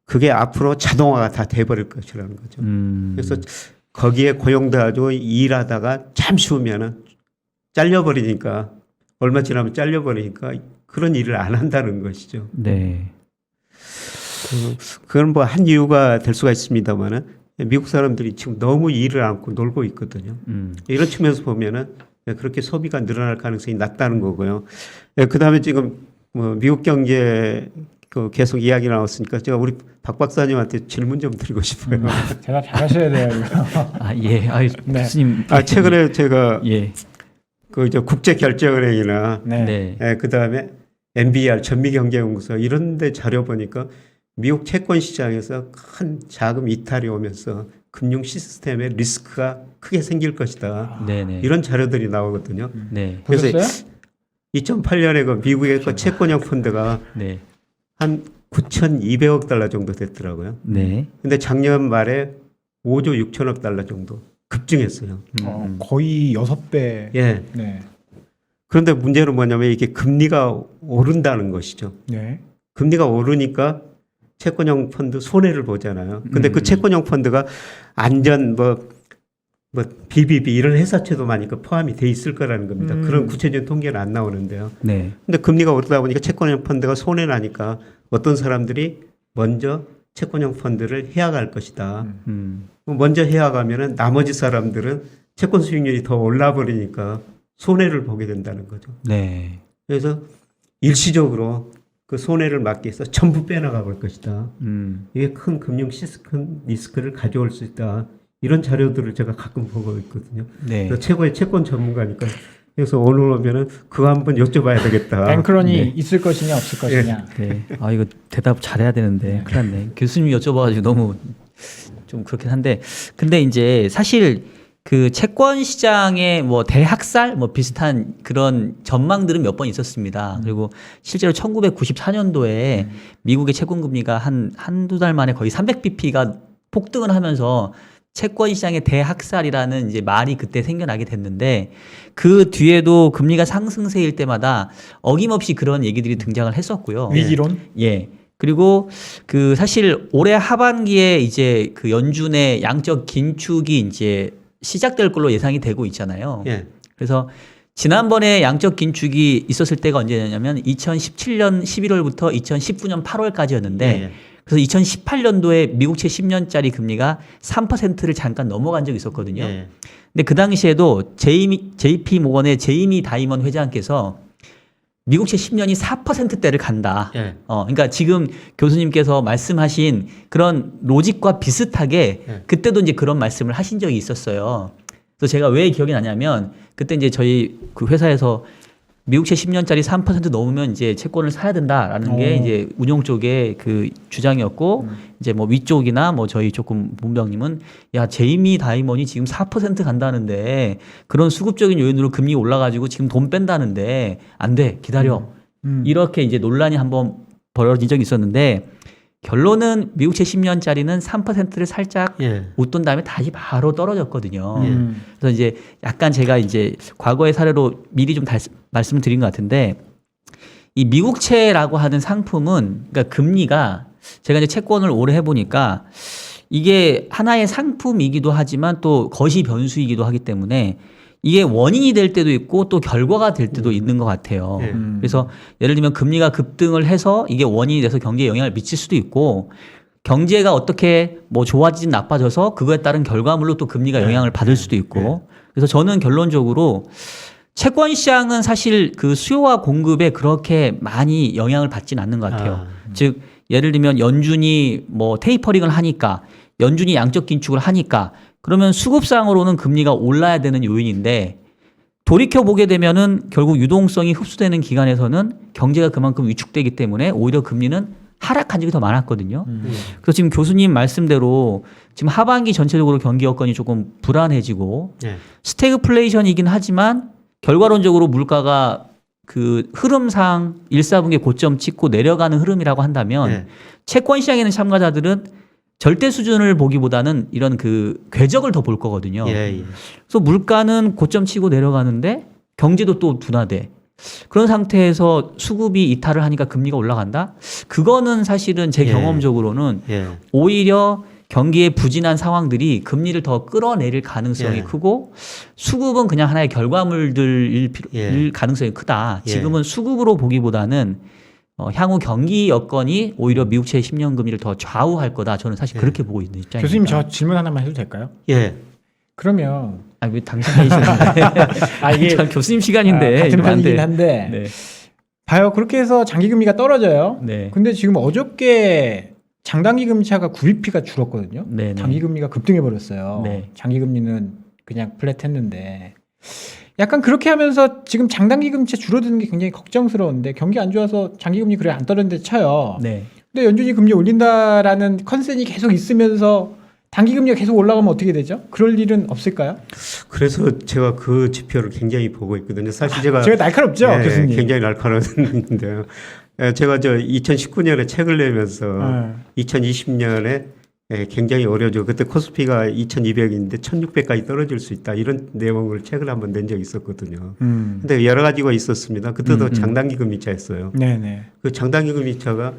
그게 앞으로 자동화가 다 돼버릴 것이라는 거죠. 그래서 거기에 고용돼가지고 일하다가 잠시 후면은 잘려버리니까 얼마 지나면 잘려버리니까 그런 일을 안 한다는 것이죠. 네. 그건 뭐 한 이유가 될 수가 있습니다만은 미국 사람들이 지금 너무 일을 않고 놀고 있거든요. 이런 측면에서 보면은 그렇게 소비가 늘어날 가능성이 낮다는 거고요. 그 다음에 지금 뭐 미국 경제 그 계속 이야기 나왔으니까 제가 우리 박 박사님한테 질문 좀 드리고 싶어요. 대답 잘하셔야 돼요. 이거. 아 예. 아 네. 교수님. 최근에 제가 예. 그 이제 국제결제은행이나 네. 네. 그 다음에 NBR 전미경제연구소 이런데 자료 보니까 미국 채권 시장에서 큰 자금 이탈이 오면서 금융 시스템에 리스크가 크게 생길 것이다. 네네. 이런 자료들이 나오거든요. 네. 그래서 보셨어요? 2008년에 그 미국의 그 채권형 펀드가 네. 한 9,200억 달러 정도 됐더라고요. 네. 근데 작년 말에 5조 6천억 달러 정도 급증했어요. 거의 6배. 예. 네. 그런데 문제는 뭐냐면 이게 금리가 오른다는 것이죠. 네. 금리가 오르니까 채권형 펀드 손해를 보잖아요. 근데 그 채권형 펀드가 안전 뭐 BBB 이런 회사채도 많이 포함이 돼 있을 거라는 겁니다. 그런 구체적인 통계는 안 나오는데요. 네. 근데 금리가 오르다 보니까 채권형 펀드가 손해 나니까 어떤 사람들이 먼저 채권형 펀드를 해약할 것이다. 먼저 해약하면은 나머지 사람들은 채권 수익률이 더 올라 버리니까 손해를 보게 된다는 거죠. 네. 그래서 일시적으로 그 손해를 막기 위해서 전부 빼나가 볼 것이다. 이게 큰 금융 리스크를 가져올 수 있다. 이런 자료들을 제가 가끔 보고 있거든요. 네. 그래서 최고의 채권 전문가니까 그래서 오늘 오면은 그거 한번 여쭤봐야 되겠다. 뱅크런이 네. 있을 것이냐 없을 것이냐. 네. 아 이거 대답 잘해야 되는데 큰일 났네. 교수님이 여쭤봐가지고 너무 좀 그렇긴 한데 근데 이제 사실 그 채권 시장의 뭐 대학살 뭐 비슷한 그런 전망들은 몇 번 있었습니다. 그리고 실제로 1994년도에 미국의 채권 금리가 한두 달 만에 거의 300bp가 폭등을 하면서 채권 시장의 대학살이라는 이제 말이 그때 생겨나게 됐는데 그 뒤에도 금리가 상승세일 때마다 어김없이 그런 얘기들이 등장을 했었고요. 위기론. 예. 그리고 그 사실 올해 하반기에 이제 그 연준의 양적 긴축이 이제 시작될 걸로 예상이 되고 있잖아요. 예. 그래서 지난번에 양적 긴축이 있었을 때가 언제냐면 2017년 11월부터 2019년 8월까지였는데 예. 그래서 2018년도에 미국채 10년짜리 금리가 3%를 잠깐 넘어간 적이 있었거든요. 예. 근데 그 당시에도 JP 모건의 제이미 다이먼 회장께서 미국채 10년이 4%대를 간다. 예. 그러니까 지금 교수님께서 말씀하신 그런 로직과 비슷하게 예. 그때도 이제 그런 말씀을 하신 적이 있었어요. 그래서 제가 왜 기억이 나냐면 그때 이제 저희 그 회사에서 미국채 10년짜리 3% 넘으면 이제 채권을 사야 된다라는 게 이제 운용 쪽의 그 주장이었고 이제 뭐 위쪽이나 뭐 저희 조금 본부장님은 야 제이미 다이먼이 지금 4% 간다는데 그런 수급적인 요인으로 금리 올라가지고 지금 돈 뺀다는데 안 돼 기다려 이렇게 이제 논란이 한번 벌어진 적이 있었는데 결론은 미국채 10년짜리는 3%를 살짝 예. 웃돈 다음에 다시 바로 떨어졌거든요. 예. 그래서 이제 약간 제가 이제 과거의 사례로 미리 좀 말씀을 드린 것 같은데 이 미국채라고 하는 상품은 그러니까 금리가 제가 이제 채권을 오래 해보니까 이게 하나의 상품이기도 하지만 또 거시 변수이기도 하기 때문에 이게 원인이 될 때도 있고 또 결과가 될 때도 있는 것 같아요. 네. 그래서 예를 들면 금리가 급등을 해서 이게 원인이 돼서 경제에 영향을 미칠 수도 있고 경제가 어떻게 뭐 좋아지진 나빠져서 그거에 따른 결과물로 또 금리가 영향을 받을 수도 있고 그래서 저는 결론적으로 채권 시장은 사실 그 수요와 공급에 그렇게 많이 영향을 받지는 않는 것 같아요. 즉 예를 들면 연준이 뭐 테이퍼링을 하니까 연준이 양적 긴축을 하니까 그러면 수급상으로는 금리가 올라야 되는 요인인데 돌이켜 보게 되면은 결국 유동성이 흡수되는 기간에서는 경제가 그만큼 위축되기 때문에 오히려 금리는 하락한 적이 더 많았거든요. 그래서 지금 교수님 말씀대로 지금 하반기 전체적으로 경기 여건이 조금 불안해지고 네. 스태그플레이션이긴 하지만 결과론적으로 물가가 그 흐름상 1, 4분기 고점 찍고 내려가는 흐름이라고 한다면 네. 채권 시장에 있는 참가자들은 절대 수준을 보기보다는 이런 그 궤적을 더 볼 거거든요. 예. 그래서 물가는 고점 치고 내려가는데 경제도 또 둔화돼. 그런 상태에서 수급이 이탈을 하니까 금리가 올라간다? 그거는 사실은 제 예. 경험적으로는 예. 오히려 경기에 부진한 상황들이 금리를 더 끌어내릴 가능성이 예. 크고 수급은 그냥 하나의 결과물들일 예. 가능성이 크다. 예. 지금은 수급으로 보기보다는 향후 경기 여건이 오히려 미국채 10년 금리를 더 좌우할 거다. 저는 사실 예. 그렇게 보고 있는 입장입니다. 교수님 저 질문 하나만 해도 될까요? 예. 그러면 왜 당신 계시는데? 이게 전 교수님 시간인데 같은 이러면 안 편이긴 돼. 한데 네. 봐요. 그렇게 해서 장기 금리가 떨어져요. 네. 근데 지금 어저께 장단기 금리차가 9bp가 줄었거든요. 네. 장기 금리가 급등해 버렸어요. 네. 장기 금리는 그냥 플랫했는데 약간 그렇게 하면서 지금 장단기 금리차 줄어드는 게 굉장히 걱정스러운데 경기 안 좋아서 장기 금리 그래 안 떨어지는데 쳐요. 네. 근데 연준이 금리 올린다라는 컨센이 계속 있으면서 단기 금리가 계속 올라가면 어떻게 되죠? 그럴 일은 없을까요? 그래서 제가 그 지표를 굉장히 보고 있거든요. 사실 제가 날카롭죠, 예, 교수님. 굉장히 날카로운데요. 예, 제가 저 2019년에 책을 내면서 2020년에 굉장히 어려워져. 그때 코스피가 2,200인데 1,600까지 떨어질 수 있다. 이런 내용을 책을 한번 낸 적이 있었거든요. 근데 여러 가지가 있었습니다. 그때도 장단기 금리차였어요. 네네. 그 장단기 금리차가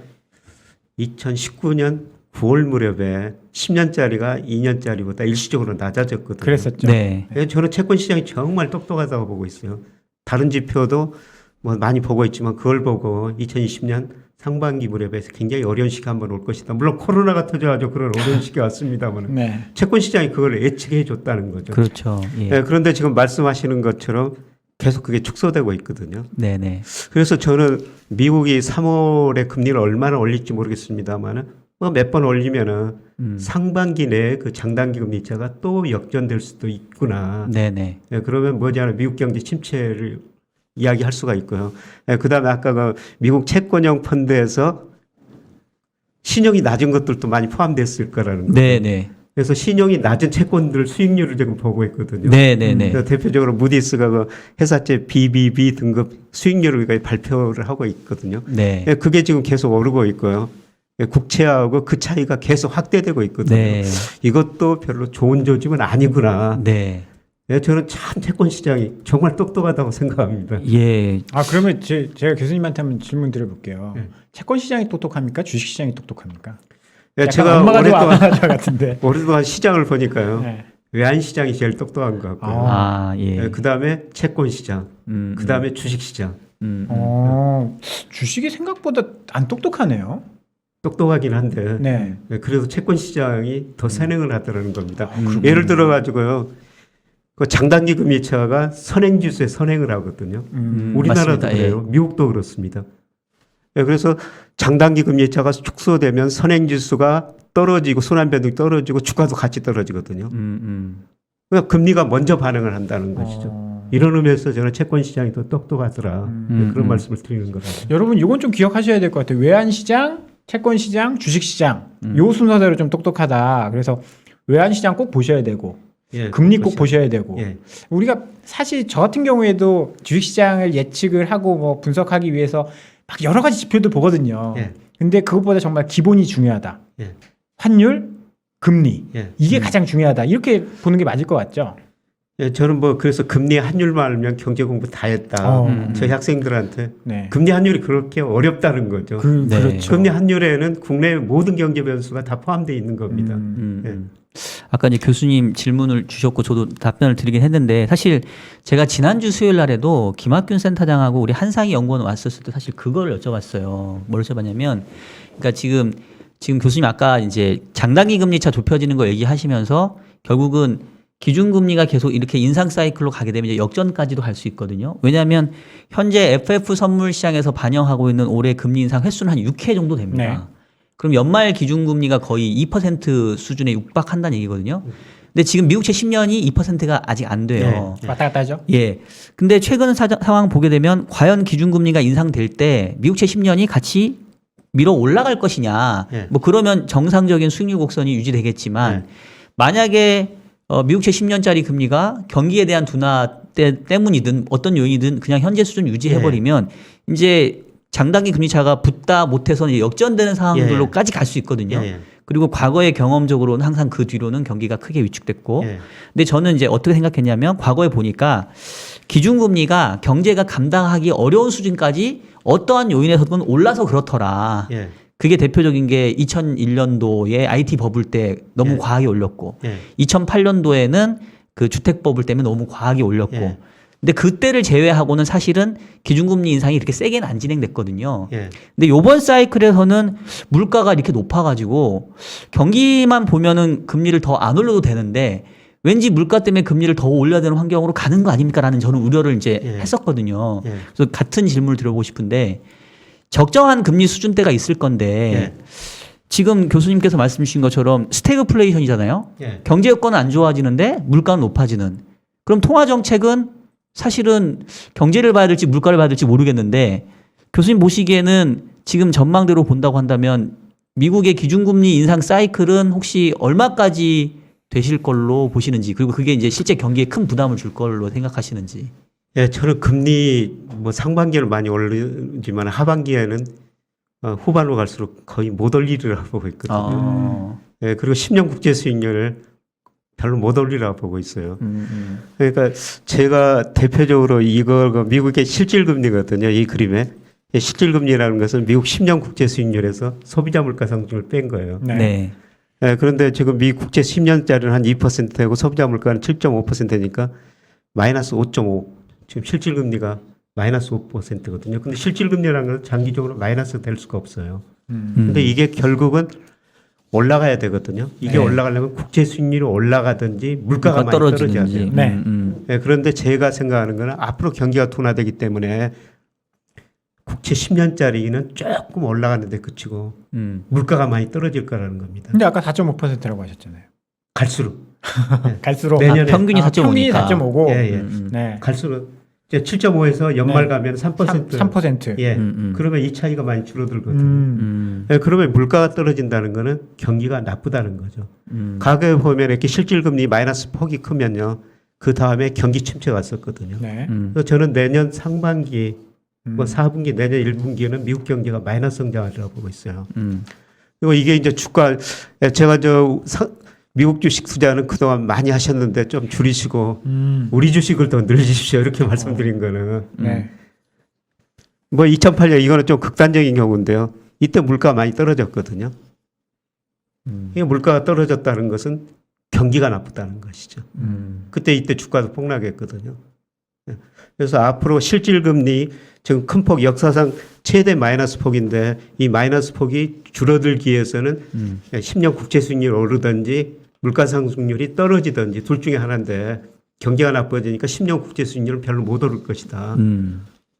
2019년 9월 무렵에 10년짜리가 2년짜리보다 일시적으로 낮아졌거든요. 그랬었죠. 네. 저는 채권 시장이 정말 똑똑하다고 보고 있어요. 다른 지표도 뭐 많이 보고 있지만 그걸 보고 2020년 상반기 무렵에 굉장히 어려운 시기가 한번 올 것이다. 물론 코로나가 터져가지고 그런 어려운 시기가 왔습니다만 네. 채권 시장이 그걸 예측해 줬다는 거죠. 그렇죠. 예. 네, 그런데 지금 말씀하시는 것처럼 계속 그게 축소되고 있거든요. 네네. 그래서 저는 미국이 3월에 금리를 얼마나 올릴지 모르겠습니다만 뭐 몇 번 올리면은 상반기 내에 그 장단기 금리차가 또 역전될 수도 있구나. 네네. 네, 그러면 뭐냐면 미국 경제 침체를 이야기할 수가 있고요. 네, 그다음에 아까 그 미국 채권형 펀드에서 신용이 낮은 것들도 많이 포함됐을 거라는 거예요. 네네. 그래서 신용이 낮은 채권들 수익률을 지금 보고 있거든요. 네네네. 그래서 대표적으로 무디스가 그 회사채 BBB 등급 수익률을 발표를 하고 있거든요. 네. 네, 그게 지금 계속 오르고 있고요. 국채하고 그 차이가 계속 확대되고 있거든요. 네. 이것도 별로 좋은 조짐은 아니구나. 네. 네, 저는 참 채권 시장이 정말 똑똑하다고 생각합니다. 예. 그러면 제가 교수님한테 한번 질문 드려볼게요. 네. 채권 시장이 똑똑합니까? 주식 시장이 똑똑합니까? 네, 약간 제가 엄마가 좀 아빠가 같은데. 오랫동안 시장을 보니까요. 네. 외환 시장이 제일 똑똑한 것 같고요. 예. 네, 그다음에 채권 시장, 그다음에 주식 시장. 주식이 생각보다 안 똑똑하네요. 똑똑하긴 한데 네. 네, 그래도 채권 시장이 더 선행을 하더라는 겁니다. 예를 들어 가지고요. 그 장단기 금리차가 선행지수에 선행을 하거든요. 우리나라도 맞습니다. 그래요. 미국도 그렇습니다. 네, 그래서 장단기 금리차가 축소되면 선행지수가 떨어지고 순환변동이 떨어지고 주가도 같이 떨어지거든요. 그러니까 금리가 먼저 반응을 한다는 것이죠. 이런 의미에서 저는 채권 시장이 더 똑똑하더라. 네, 그런 말씀을 드리는 거라요. 여러분 이건 좀 기억하셔야 될 것 같아요. 외환 시장, 채권 시장, 주식 시장 요 순서대로 좀 똑똑하다. 그래서 외환 시장 꼭 보셔야 되고 예, 금리 꼭 그렇죠. 보셔야 되고 예. 우리가 사실 저 같은 경우에도 주식 시장을 예측을 하고 뭐 분석하기 위해서 막 여러 가지 지표들 보거든요. 예. 근데 그것보다 정말 기본이 중요하다. 예. 환율, 금리 예. 이게 가장 중요하다. 이렇게 보는 게 맞을 것 같죠. 예, 저는 뭐 그래서 금리 환율만 알면 경제 공부 다 했다. 저희 학생들한테 네. 금리 환율이 그렇게 어렵다는 거죠. 네. 그렇죠. 금리 환율에는 국내 모든 경제 변수가 다 포함되어 있는 겁니다. 예. 아까 이제 교수님 질문을 주셨고 저도 답변을 드리긴 했는데 사실 제가 지난주 수요일 날에도 김학균 센터장하고 우리 한상희 연구원 왔었을 때 사실 그걸 여쭤봤어요. 뭘 여쭤봤냐면 그러니까 지금 교수님 아까 이제 장단기 금리차 좁혀지는 거 얘기하시면서 결국은 기준금리가 계속 이렇게 인상 사이클로 가게 되면 이제 역전까지도 갈 수 있거든요. 왜냐하면 현재 FF 선물 시장에서 반영하고 있는 올해 금리 인상 횟수는 한 6회 정도 됩니다. 네. 그럼 연말 기준금리가 거의 2% 수준에 육박한다는 얘기거든요. 근데 지금 미국채 10년이 2%가 아직 안 돼요. 왔다 갔다 하죠. 예. 근데 최근 상황 보게 되면 과연 기준금리가 인상될 때 미국채 10년이 같이 밀어 올라갈 것이냐. 예. 뭐 그러면 정상적인 수익률 곡선이 유지되겠지만 만약에 미국채 10년짜리 금리가 경기에 대한 둔화 때문이든 어떤 요인이든 그냥 현재 수준 유지해버리면 이제 장단기 금리 차가 붙다 못해서 이제 역전되는 상황들로까지 갈 수 있거든요. 그리고 과거의 경험적으로는 항상 그 뒤로는 경기가 크게 위축됐고 근데 저는 이제 어떻게 생각했냐면 과거에 보니까 기준금리가 경제가 감당하기 어려운 수준까지 어떠한 요인에서든 올라서 그렇더라. 그게 대표적인 게 2001년도에 IT 버블 때 너무 과하게 올렸고 2008년도에는 그 주택 버블 때문에 너무 과하게 올렸고 근데 그때를 제외하고는 사실은 기준금리 인상이 이렇게 세게는 안 진행됐거든요. 근데 요번 사이클에서는 물가가 이렇게 높아가지고 경기만 보면은 금리를 더 안 올려도 되는데 왠지 물가 때문에 금리를 더 올려야 되는 환경으로 가는 거 아닙니까라는 저는 우려를 이제 했었거든요. 그래서 같은 질문을 드려보고 싶은데 적정한 금리 수준대가 있을 건데 지금 교수님께서 말씀 주신 것처럼 스태그플레이션이잖아요. 경제 여건은 안 좋아지는데 물가는 높아지는. 그럼 통화 정책은 사실은 경제를 봐야 될지 물가를 봐야 될지 모르겠는데 교수님 보시기에는 지금 전망대로 본다고 한다면 미국의 기준금리 인상 사이클은 혹시 얼마까지 되실 걸로 보시는지 그리고 그게 이제 실제 경기에 큰 부담을 줄 걸로 생각하시는지. 예, 저는 금리 뭐 상반기에는 많이 오르지만 하반기에는 후반으로 갈수록 거의 못 올리리라 보고 있거든요. 예, 그리고 10년 국제 수익률을 별로 못 올리라 보고 있어요. 그러니까 제가 대표적으로 이거 미국의 실질금리거든요. 이 그림에 실질금리라는 것은 미국 10년 국제 수익률에서 소비자 물가 상승을 뺀 거예요. 네. 예, 그런데 지금 미 국제 10년짜리는 한 2%고 소비자 물가는 7.5%니까 마이너스 5.5. 지금 실질금리가 마이너스 5%거든요. 근데 실질금리라는 건 장기적으로 마이너스 될 수가 없어요. 근데 이게 결국은 올라가야 되거든요. 이게 올라가려면 국제 수익률이 올라가든지 물가가 많이 떨어져야 돼요. 네, 그런데 제가 생각하는 거는 앞으로 경기가 둔화되기 때문에 국채 10년짜리는 조금 올라가는데 그치고 물가가 많이 떨어질 거라는 겁니다. 근데 아까 4.5%라고 하셨잖아요. 갈수록. 갈수록 내년에 평균이 4.5니까. 평균이 4.5고 네. 갈수록 이제 7.5에서 연말 가면 3%. 3%. 예. 그러면 이 차이가 많이 줄어들거든요. 예, 그러면 물가가 떨어진다는 거는 경기가 나쁘다는 거죠. 과거에 보면 이렇게 실질금리 마이너스 폭이 크면요. 그 다음에 경기 침체가 왔었거든요. 그래서 저는 내년 상반기 뭐 4분기 내년 1분기에는 미국 경제가 마이너스 성장하리라고 보고 있어요. 그리고 이게 이제 주가 제가 미국 주식 투자는 그동안 많이 하셨는데 좀 줄이시고 우리 주식을 더 늘리십시오 이렇게 말씀드린 거는 뭐 2008년 이거는 좀 극단적인 경우인데요. 이때 물가가 많이 떨어졌거든요. 이 물가가 떨어졌다는 것은 경기가 나쁘다는 것이죠. 그때 이때 주가도 폭락했거든요. 그래서 앞으로 실질금리 지금 큰 폭 역사상 최대 마이너스 폭인데 이 마이너스 폭이 줄어들기 위해서는 10년 국채 수익률이 오르든지 물가 상승률이 떨어지든지 둘 중에 하나인데 경기가 나빠지니까 10년 국채 수익률은 별로 못 오를 것이다.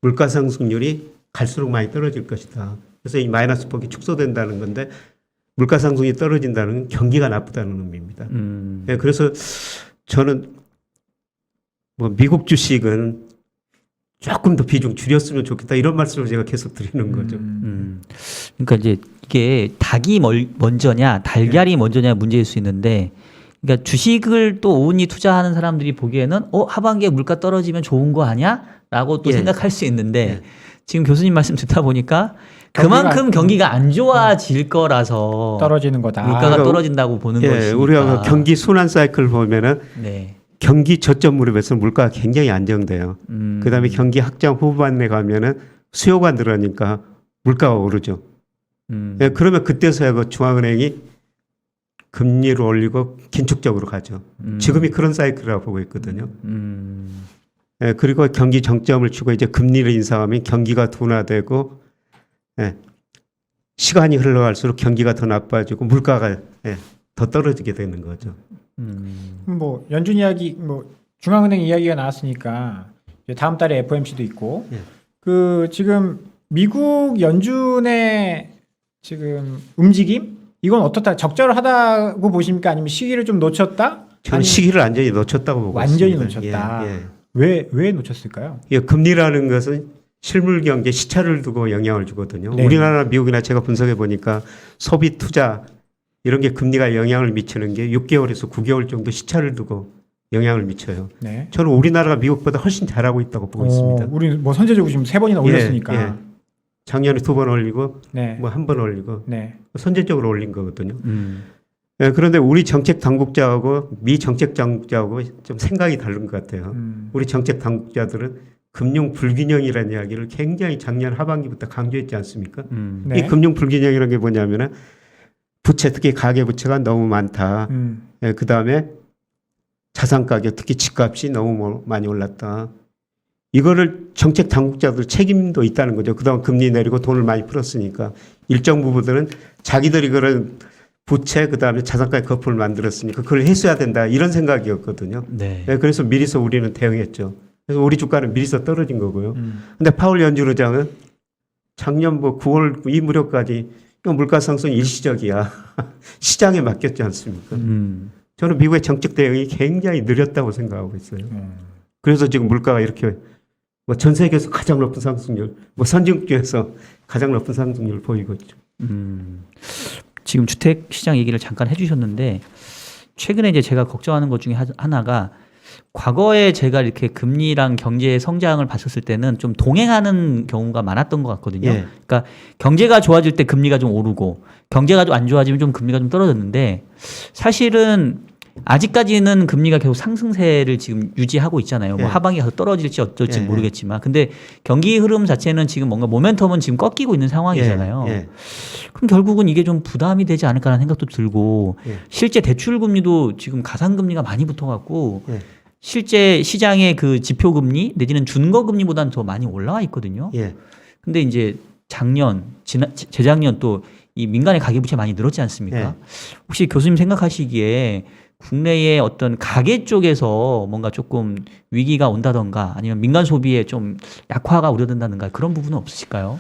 물가 상승률이 갈수록 많이 떨어질 것이다. 그래서 이 마이너스 폭이 축소된다는 건데 물가 상승이 떨어진다는 건 경기가 나쁘다는 의미입니다. 네, 그래서 저는 뭐 미국 주식은 조금 더 비중 줄였으면 좋겠다 이런 말씀을 제가 계속 드리는 거죠. 그러니까 이제 이게 닭이 먼저냐 달걀이 먼저냐 문제일 수 있는데 그러니까 주식을 또 오은이 투자하는 사람들이 보기에는 하반기에 물가 떨어지면 좋은 거 아니야?라고 또 생각할 수 있는데 지금 교수님 말씀 듣다 보니까 그만큼 경기가 안 좋아질 거라서 떨어지는 거다. 물가가 떨어진다고 보는 것이니까. 우리가 경기 순환 사이클 보면은 경기 저점 무렵에서 물가가 굉장히 안정돼요. 그다음에 경기 확장 후반에 가면은 수요가 늘어나니까 물가가 오르죠. 예, 그러면 그때서야 그 중앙은행이 금리를 올리고 긴축적으로 가죠. 지금이 그런 사이클이라고 보고 있거든요. 예, 그리고 경기 정점을 치고 이제 금리를 인상하면 경기가 둔화되고 예, 시간이 흘러갈수록 경기가 더 나빠지고 물가가 더 떨어지게 되는 거죠. 뭐 연준 이야기, 뭐 중앙은행 이야기가 나왔으니까 이제 다음 달에 FOMC도 있고 예. 그 지금 미국 연준의 지금 움직임 이건 어떻다? 적절하다고 보십니까? 아니면 시기를 좀 놓쳤다? 저는 아니면 시기를 완전히 놓쳤다고 보고 완전히 있습니다. 놓쳤다. 예, 왜 놓쳤을까요? 예. 금리라는 것은 실물 경제 시차를 두고 영향을 주거든요. 네. 우리나라, 미국이나 제가 분석해 보니까 소비, 투자 이런 게 금리가 영향을 미치는 게 6개월에서 9개월 정도 시차를 두고 영향을 미쳐요. 네. 저는 우리나라가 미국보다 훨씬 잘하고 있다고 보고 있습니다. 우리 뭐 선제적으로 지금 3번이나 올렸으니까. 예. 작년에 2번 올리고 네. 뭐 1번 올리고 네. 선제적으로 올린 거거든요. 예, 그런데 우리 정책 당국자하고 미 정책 당국자하고 좀 생각이 다른 것 같아요. 우리 정책 당국자들은 금융 불균형이라는 이야기를 굉장히 작년 하반기부터 강조했지 않습니까? 네. 이 금융 불균형이라는 게 뭐냐면은 부채, 특히 가계 부채가 너무 많다. 예, 그 다음에 자산 가격, 특히 집값이 너무 많이 올랐다. 이거를 정책 당국자들 책임도 있다는 거죠. 그동안 금리 내리고 돈을 많이 풀었으니까 일정 부분들은 자기들이 그런 부채 그다음에 자산가의 거품을 만들었으니까 그걸 해소해야 된다 이런 생각이었거든요. 네. 네, 그래서 미리서 우리는 대응했죠. 그래서 우리 주가는 미리서 떨어진 거고요. 근데 파월 연준 의장은 작년 뭐 9월 이 무렵까지 물가 상승 일시적이야. 시장에 맡겼지 않습니까? 저는 미국의 정책 대응이 굉장히 느렸다고 생각하고 있어요. 그래서 지금 물가가 이렇게 뭐 전 세계에서 가장 높은 상승률, 뭐 선진국에서 가장 높은 상승률을 보이고 있죠. 지금 주택 시장 얘기를 잠깐 해주셨는데 최근에 이제 제가 걱정하는 것 중에 하나가 과거에 제가 이렇게 금리랑 경제 성장을 봤었을 때는 좀 동행하는 경우가 많았던 것 같거든요. 예. 그러니까 경제가 좋아질 때 금리가 좀 오르고 경제가 좀 안 좋아지면 좀 금리가 좀 떨어졌는데 사실은 아직까지는 금리가 계속 상승세를 지금 유지하고 있잖아요. 뭐 예. 하반기 가서 떨어질지 어쩔지 예. 모르겠지만 근데 경기 흐름 자체는 지금 뭔가 모멘텀은 지금 꺾이고 있는 상황이잖아요. 예. 그럼 결국은 이게 좀 부담이 되지 않을까라는 생각도 들고 예. 실제 대출 금리도 지금 가상 금리가 많이 붙어갖고 예. 실제 시장의 그 지표 금리 내지는 준거 금리보다는 더 많이 올라와 있거든요. 예. 근데 이제 작년, 재작년 또 이 민간의 가계부채 많이 늘었지 않습니까? 예. 혹시 교수님 생각하시기에 국내의 어떤 가계 쪽에서 뭔가 조금 위기가 온다던가 아니면 민간 소비에 좀 약화가 우려된다든가 그런 부분은 없으실까요?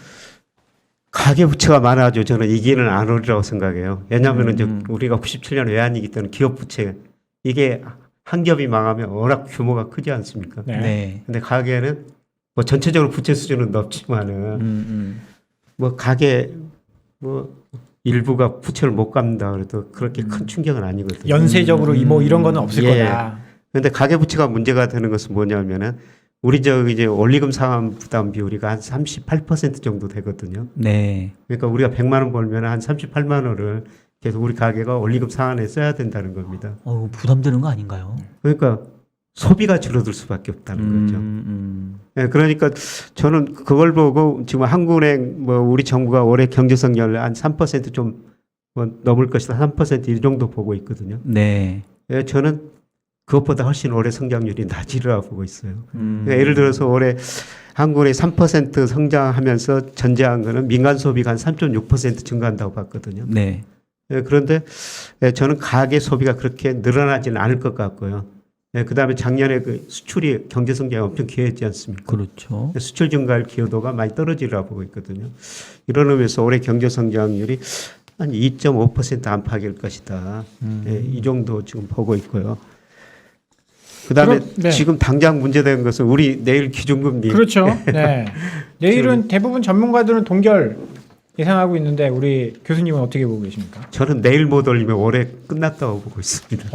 가계부채가 많아져 저는 이기는 안 오리라고 생각해요. 왜냐하면 이제 우리가 97년 외환위기 때는 기업부채 이게 한 겹이 망하면 워낙 규모가 크지 않습니까? 네. 근데 가계는 뭐 전체적으로 부채 수준은 높지만은 뭐 가계 뭐 일부가 부채를 못 갚는다 그래도 그렇게 큰 충격은 아니거든요. 연쇄적으로 뭐 이런 거는 없을 예. 거다. 그런데 가계부채가 문제가 되는 것은 뭐냐면은 우리 이제 원리금 상환 부담 비율이가 한 38% 정도 되거든요. 네. 그러니까 우리가 100만 원 벌면 한 38만 원을 계속 우리 가계가 원리금 상환에 써야 된다는 겁니다. 부담되는 거 아닌가요? 그러니까 소비가 줄어들 수밖에 없다는 거죠. 네, 그러니까 저는 그걸 보고 지금 한국은행 뭐 우리 정부가 올해 경제 성장을 한 3% 좀 뭐 넘을 것이다. 3%이 정도 보고 있거든요. 네. 예, 저는 그것보다 훨씬 올해 성장률이 낮으리라고 보고 있어요. 그러니까 예를 들어서 올해 한국은행이 3% 성장하면서 전제한 거는 민간 소비가 한 3.6% 증가한다고 봤거든요. 네. 예, 그런데 저는 가계 소비가 그렇게 늘어나지는 않을 것 같고요. 예, 그다음에 작년에 그 수출이 경제 성장이 엄청 기여했지 않습니까? 그렇죠. 수출 증가할 기여도가 많이 떨어지리라고 보고 있거든요. 이런 의미에서 올해 경제 성장률이 한 2.5% 안팎일 것이다. 예, 이 정도 지금 보고 있고요. 그다음에 네. 지금 당장 문제된 것은 우리 내일 기준금리. 그렇죠. 네. 내일은 대부분 전문가들은 동결 예상하고 있는데 우리 교수님은 어떻게 보고 계십니까? 저는 내일 못 올리면 올해 끝났다고 보고 있습니다.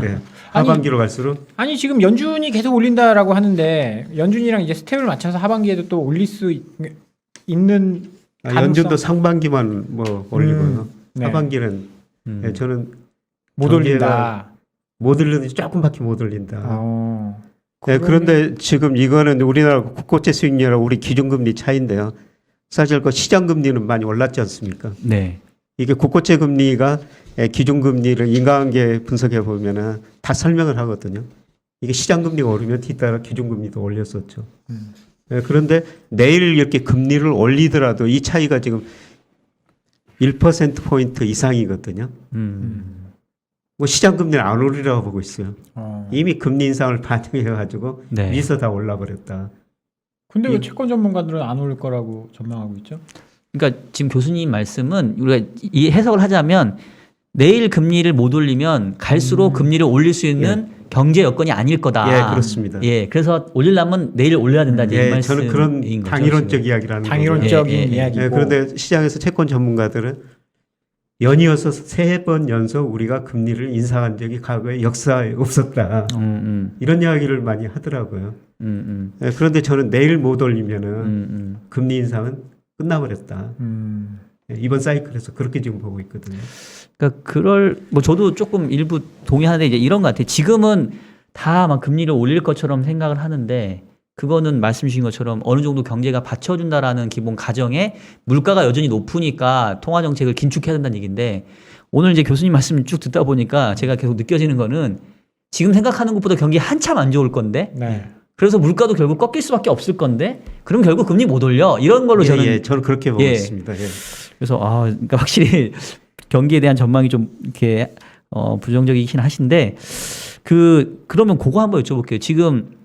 네. 아니, 하반기로 갈수록 아니 지금 연준이 계속 올린다라고 하는데 연준이랑 이제 스텝을 맞춰서 하반기에도 또 올릴 수 있는 가능성? 연준도 상반기만 뭐 올리고요. 네. 하반기는 예, 저는 못 올린다. 못 올리는지 조금밖에 못 올린다. 네, 그러면- 그런데 지금 이거는 우리나라 국고채 수익률하고 우리 기준금리 차이인데요. 사실 그 시장금리는 많이 올랐지 않습니까? 네. 이게 국고채 금리가 기준금리를 인과관계 분석해 보면은 다 설명을 하거든요. 이게 시장금리가 오르면 뒤따라 기준금리도 올렸었죠. 그런데 내일 이렇게 금리를 올리더라도 이 차이가 지금 1%포인트 이상이거든요. 뭐 시장금리는 안 오르리라고 보고 있어요. 이미 금리 인상을 반영해가지고 네. 미서 다 올라버렸다. 근데 왜 채권 전문가들은 안 올 거라고 전망하고 있죠? 그러니까 지금 교수님 말씀은 우리가 이 해석을 하자면 내일 금리를 못 올리면 갈수록 금리를 올릴 수 있는 경제 여건이 아닐 거다. 예, 그렇습니다. 예, 그래서 올리려면 내일 올려야 된다. 이 예, 말씀인 저는 그런 거죠, 당이론적 지금. 이야기라는 당이론적인 예, 예, 예. 이야기고. 그런데 시장에서 채권 전문가들은 연이어서 3번 연속 우리가 금리를 인상한 적이 과거에 역사에 없었다. 이런 이야기를 많이 하더라고요. 예, 그런데 저는 내일 못 올리면은 금리 인상은 끝나버렸다. 예, 이번 사이클에서 그렇게 지금 보고 있거든요. 그러니까 뭐 저도 조금 일부 동의하는데 이제 이런 것 같아요. 지금은 다 막 금리를 올릴 것처럼 생각을 하는데 그거는 말씀 주신 것처럼 어느 정도 경제가 받쳐준다라는 기본 가정에 물가가 여전히 높으니까 통화 정책을 긴축해야 된다는 얘기인데 오늘 이제 교수님 말씀 쭉 듣다 보니까 제가 계속 느껴지는 거는 지금 생각하는 것보다 경기 한참 안 좋을 건데 네. 그래서 물가도 결국 꺾일 수밖에 없을 건데 그럼 결국 금리 못 올려 이런 걸로 저는 그렇게 보고 예. 있습니다. 예. 그래서 그러니까 확실히 경기에 대한 전망이 좀 이렇게 부정적이긴 하신데 그러면 그거 한번 여쭤볼게요. 지금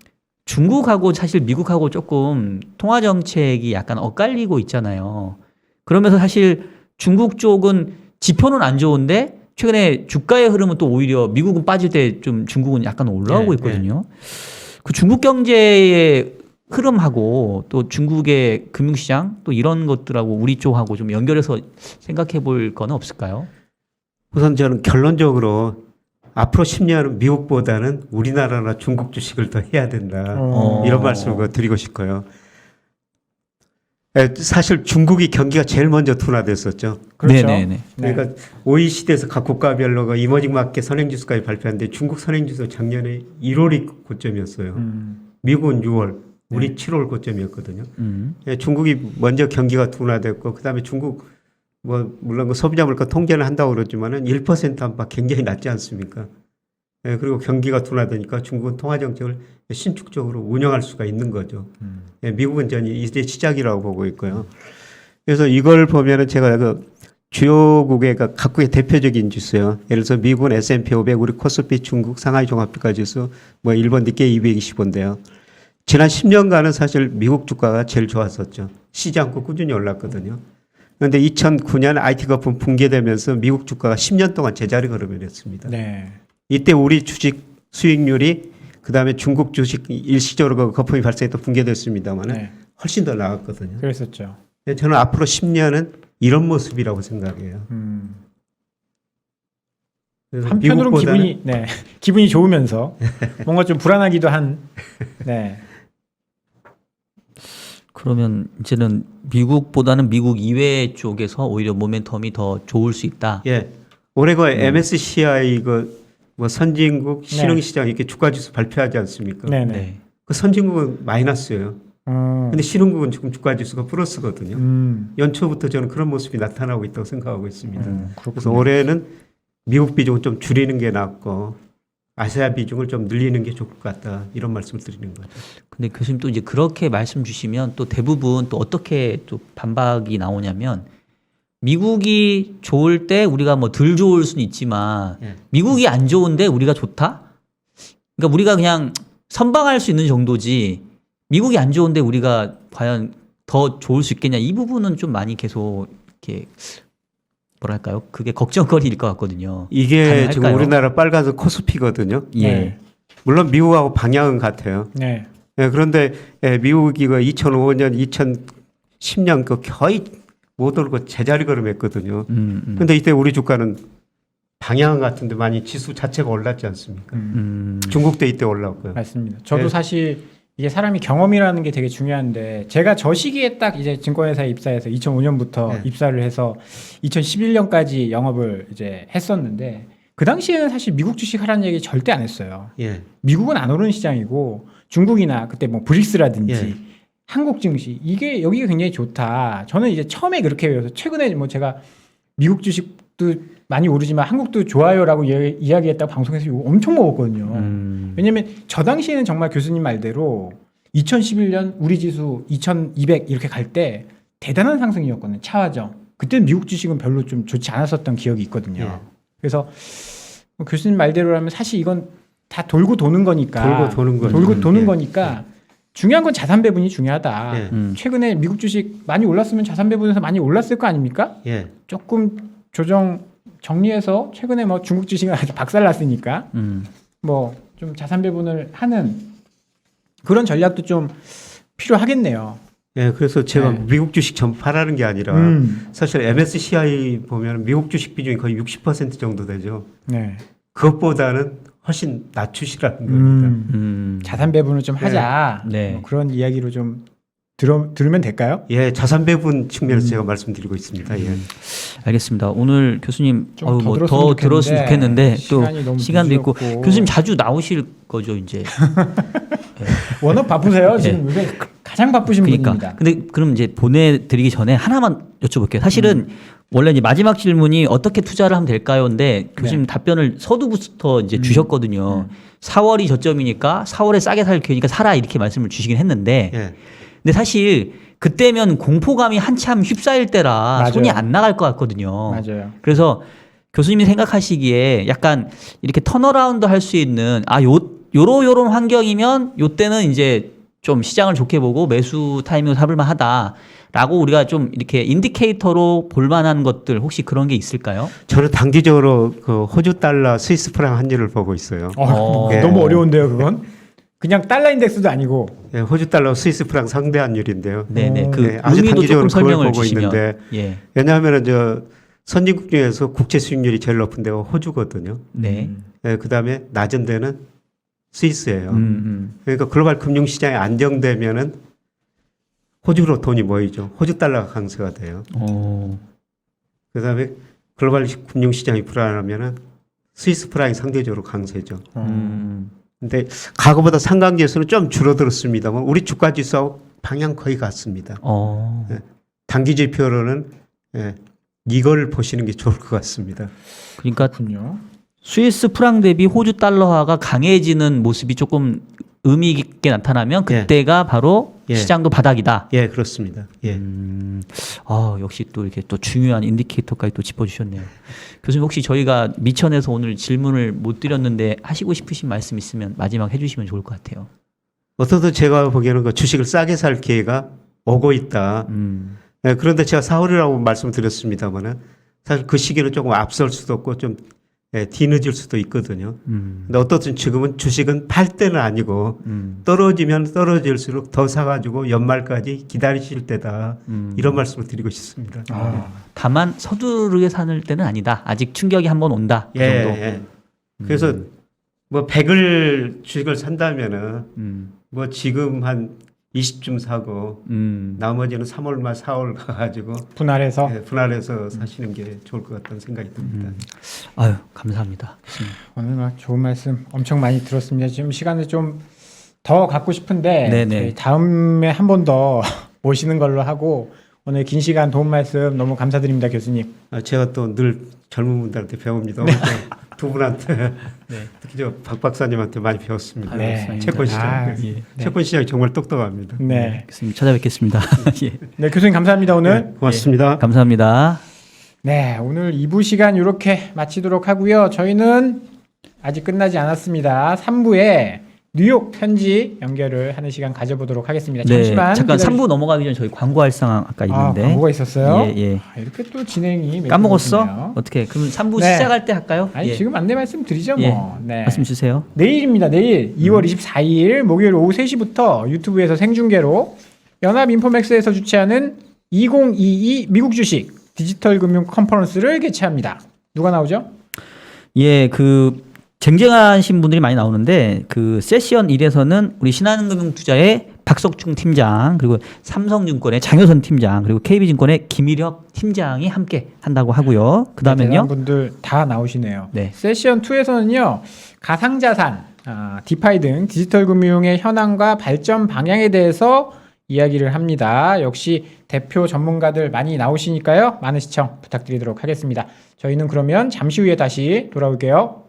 중국하고 사실 미국하고 조금 통화 정책이 약간 엇갈리고 있잖아요. 그러면서 사실 중국 쪽은 지표는 안 좋은데 최근에 주가의 흐름은 또 오히려 미국은 빠질 때 좀 중국은 약간 올라오고 있거든요. 그 중국 경제의 흐름하고 또 중국의 금융시장 또 이런 것들하고 우리 쪽하고 좀 연결해서 생각해 볼 거는 없을까요? 우선 저는 결론적으로 앞으로 10년은 미국보다는 우리나라나 중국 주식을 더 해야 된다. 이런 말씀을 드리고 싶어요. 사실 중국이 경기가 제일 먼저 둔화됐었죠. 그렇죠. 네네네. 그러니까 OECD에서 각 국가별로 이머징 마켓 선행지수까지 발표하는데 중국 선행지수 작년에 1월이 고점이었어요. 미국은 6월, 우리 7월 고점이었거든요. 예, 중국이 먼저 경기가 둔화됐고 그다음에 중국 뭐 물론 그 소비자 물가 통계는 한다고 그러지만은 1% 안팎 굉장히 낮지 않습니까? 예, 그리고 경기가 둔화되니까 중국은 통화 정책을 신축적으로 운영할 수가 있는 거죠. 예, 미국은 전 이제 시작이라고 보고 있고요. 그래서 이걸 보면은 제가 그 주요국의 각국의 대표적인 지수요. 예를 들어서 미국은 S&P 500, 우리 코스피, 중국 상하이 종합평가 지수, 뭐 일본 니케이 225인데요. 지난 10년간은 사실 미국 주가가 제일 좋았었죠. 쉬지 않고 꾸준히 올랐거든요. 그런데 2009년 IT 거품 붕괴되면서 미국 주가가 10년 동안 제자리 걸음이었습니다. 네. 이때 우리 주식 수익률이 그다음에 중국 주식 일시적으로 거품이 발생해서 붕괴됐습니다만 네. 훨씬 더 나았거든요. 그랬었죠. 저는 앞으로 10년은 이런 모습이라고 생각해요. 그래서 한편으로는 미국보다는 기분이 좋으면서 뭔가 좀 불안하기도 한. 네. 그러면 이제는 미국보다는 미국 이외 쪽에서 오히려 모멘텀이 더 좋을 수 있다. 예. 올해 그 MSCI 뭐 선진국 신흥시장 이렇게 주가지수 발표하지 않습니까? 네네. 네. 그 선진국은 마이너스예요. 근데 신흥국은 지금 주가지수가 플러스거든요. 연초부터 저는 그런 모습이 나타나고 있다고 생각하고 있습니다. 그래서 올해는 미국 비중을 좀 줄이는 게 낫고 아시아 비중을 좀 늘리는 게 좋을 것 같다. 이런 말씀을 드리는 거죠. 근데 교수님 또 이제 그렇게 말씀 주시면 또 대부분 또 어떻게 또 반박이 나오냐면 미국이 좋을 때 우리가 뭐 덜 좋을 수는 있지만 미국이 안 좋은데 우리가 좋다? 그러니까 우리가 그냥 선방할 수 있는 정도지 미국이 안 좋은데 우리가 과연 더 좋을 수 있겠냐 이 부분은 좀 많이 계속 이렇게 뭐랄까요? 그게 걱정거리일 것 같거든요. 이게 가능할까요? 지금 우리나라 빨간색 코스피거든요. 예. 물론 미국하고 방향은 같아요. 네. 예, 그런데 미국이 그 2005년, 2010년 그 거의 못 오르고 제자리 걸음했거든요. 그런데 이때 우리 주가는 방향은 같은데 많이 지수 자체가 올랐지 않습니까? 중국도 이때 올랐고요. 맞습니다. 저도 네. 사실 이게 사람이 경험이라는 게 되게 중요한데 제가 저 시기에 딱 이제 증권회사에 입사해서 2005년부터 입사를 해서 2011년까지 영업을 이제 했었는데 그 당시에는 사실 미국 주식 하라는 얘기 절대 안 했어요. 예. 미국은 안 오르는 시장이고 중국이나 그때 뭐 브릭스라든지 예. 한국 증시 이게 여기가 굉장히 좋다. 저는 이제 처음에 그렇게 배워서 최근에 뭐 제가 미국 주식도 많이 오르지만 한국도 좋아요라고 이야기했다고 방송에서 이거 엄청 먹었거든요. 왜냐면 저 당시에는 정말 교수님 말대로 2011년 우리 지수 2200 이렇게 갈 때 대단한 상승이었거든요. 차화정. 그때는 미국 주식은 별로 좀 좋지 않았었던 기억이 있거든요. 예. 그래서 뭐 교수님 말대로라면 사실 이건 다 돌고 도는 거니까. 돌고 도는 거니까 중요한 건 자산 배분이 중요하다. 예. 최근에 미국 주식 많이 올랐으면 자산 배분에서 많이 올랐을 거 아닙니까? 예. 조금 정리해서 최근에 뭐 중국 주식은 아주 박살났으니까 뭐 좀 자산 배분을 하는 그런 전략도 좀 필요하겠네요. 예, 그래서 제가 네. 미국 주식 전부 팔라는 게 아니라 사실 MSCI 보면 미국 주식 비중이 거의 60% 정도 되죠. 네. 그것보다는 훨씬 낮추시라는 겁니다. 자산 배분을 좀 하자. 네. 뭐 그런 이야기로 좀 들으면 될까요? 예, 자산 배분 측면에서 제가 말씀드리고 있습니다. 예. 알겠습니다. 오늘 교수님 좀 더 더 들었으면 좋겠는데 또 시간이 너무 시간도 있고 늦었고. 교수님 자주 나오실 거죠 이제. 워낙 바쁘세요. 지금 요새 가장 바쁘신 그러니까. 분입니다. 근데 그럼 이제 보내드리기 전에 하나만 여쭤볼게요. 사실은 원래 이제 마지막 질문이 어떻게 투자를 하면 될까요?인데 교수님 답변을 서두부터 이제 주셨거든요. 4월이 저점이니까 4월에 싸게 살 기회니까 사라 이렇게 말씀을 주시긴 했는데, 예. 근데 사실 그때면 공포감이 한참 휩싸일 때라 맞아요. 손이 안 나갈 것 같거든요. 맞아요. 그래서 교수님이 생각하시기에 약간 이렇게 턴어라운드 할 수 있는 요런 환경이면 요때는 이제 좀 시장을 좋게 보고 매수 타이밍을 잡을만 하다라고 우리가 좀 이렇게 인디케이터로 볼만한 것들 혹시 그런 게 있을까요? 저는 단기적으로 그 호주 달러, 스위스 프랑 환율을 보고 있어요. 예. 너무 어려운데요, 그건? 그냥 달러 인덱스도 아니고. 예, 호주 달러, 스위스 프랑 상대 환율인데요. 네네. 그 네, 아주 의미도 조금 단기적으로 그걸 설명을 보고 주시면. 있는데 예. 왜냐하면 저 선진국 중에서 국채 수익률이 제일 높은 데가 호주거든요. 네. 예, 그다음에 낮은 데는 스위스예요. 음. 그러니까 글로벌 금융시장이 안정되면은 호주로 돈이 모이죠. 호주 달러가 강세가 돼요. 그다음에 글로벌 금융시장이 불안하면은 스위스 프랑이 상대적으로 강세죠. 근데 과거보다 상관계수는 좀 줄어들었습니다만 우리 주가 지수하고 방향 거의 같습니다. 예, 단기 지표로는 예, 이걸 보시는 게 좋을 것 같습니다. 그러니까 그렇군요. 스위스 프랑 대비 호주 달러화가 강해지는 모습이 조금 의미 있게 나타나면 그때가 바로 예. 시장도 바닥이다. 예, 그렇습니다. 예. 역시 또 이렇게 또 중요한 인디케이터까지 또 짚어주셨네요. 교수님 혹시 저희가 미천에서 오늘 질문을 못 드렸는데 하시고 싶으신 말씀 있으면 마지막 해주시면 좋을 것 같아요. 어떻든 제가 보기에는 그 주식을 싸게 살 기회가 오고 있다. 예, 그런데 제가 4월이라고 말씀드렸습니다만은 사실 그 시기는 조금 앞설 수도 없고 좀 예, 뒤늦을 수도 있거든요. 근데 어떻든 지금은 주식은 팔 때는 아니고 떨어지면 떨어질수록 더 사가지고 연말까지 기다리실 때다. 이런 말씀을 드리고 싶습니다. 다만 서두르게 사는 때는 아니다. 아직 충격이 한번 온다. 그 예, 정도. 예. 그래서 뭐 100을 주식을 산다면은 뭐 지금 한 20쯤 사고 나머지는 3월 말 4월 가가지고 분할해서. 예, 분할해서 사시는 게 좋을 것 같다는 생각이 듭니다. 아유 감사합니다. 교수님. 오늘 막 좋은 말씀 엄청 많이 들었습니다. 지금 시간을 좀 더 갖고 싶은데 네네. 저희 다음에 한 번 더 모시는 걸로 하고 오늘 긴 시간 도움 말씀 너무 감사드립니다, 교수님. 제가 또 늘 젊은 분들한테 배웁니다. 오늘 두 분한테 특히 저 박 박사님한테 많이 배웠습니다. 네. 채권 시장, 아, 채권 시장이 정말 똑똑합니다. 네. 교수님 찾아뵙겠습니다. 예. 네, 교수님 감사합니다, 오늘. 네, 고맙습니다. 감사합니다. 네, 오늘 2부 시간 이렇게 마치도록 하고요. 저희는 아직 끝나지 않았습니다. 3부에 뉴욕 현지 연결을 하는 시간 가져보도록 하겠습니다. 잠시만 잠깐 기다려 3부 넘어가기 전에 저희 광고할 상황 아까 있는데. 광고가 있었어요? 예, 예. 이렇게 또 진행이 까먹었어? 매끄러워지네요. 어떻게? 그럼 3부 네. 시작할 때 할까요? 아니 예. 지금 안내 말씀 드리죠 예. 뭐. 네. 말씀 주세요. 내일입니다. 내일 2월 24일 목요일 오후 3시부터 유튜브에서 생중계로 연합인포맥스에서 주최하는 2022 미국 주식 디지털 금융 컨퍼런스를 개최합니다. 누가 나오죠? 예, 그 쟁쟁하신 분들이 많이 나오는데 그 세션 1에서는 우리 신한금융투자의 박석중 팀장 그리고 삼성증권의 장효선 팀장 그리고 KB증권의 김일혁 팀장이 함께 한다고 하고요. 그다음에는요. 대단한 분들 다 나오시네요. 네. 세션 2에서는요. 가상자산, 디파이 등 디지털 금융의 현황과 발전 방향에 대해서 이야기를 합니다. 역시 대표 전문가들 많이 나오시니까요. 많은 시청 부탁드리도록 하겠습니다. 저희는 그러면 잠시 후에 다시 돌아올게요.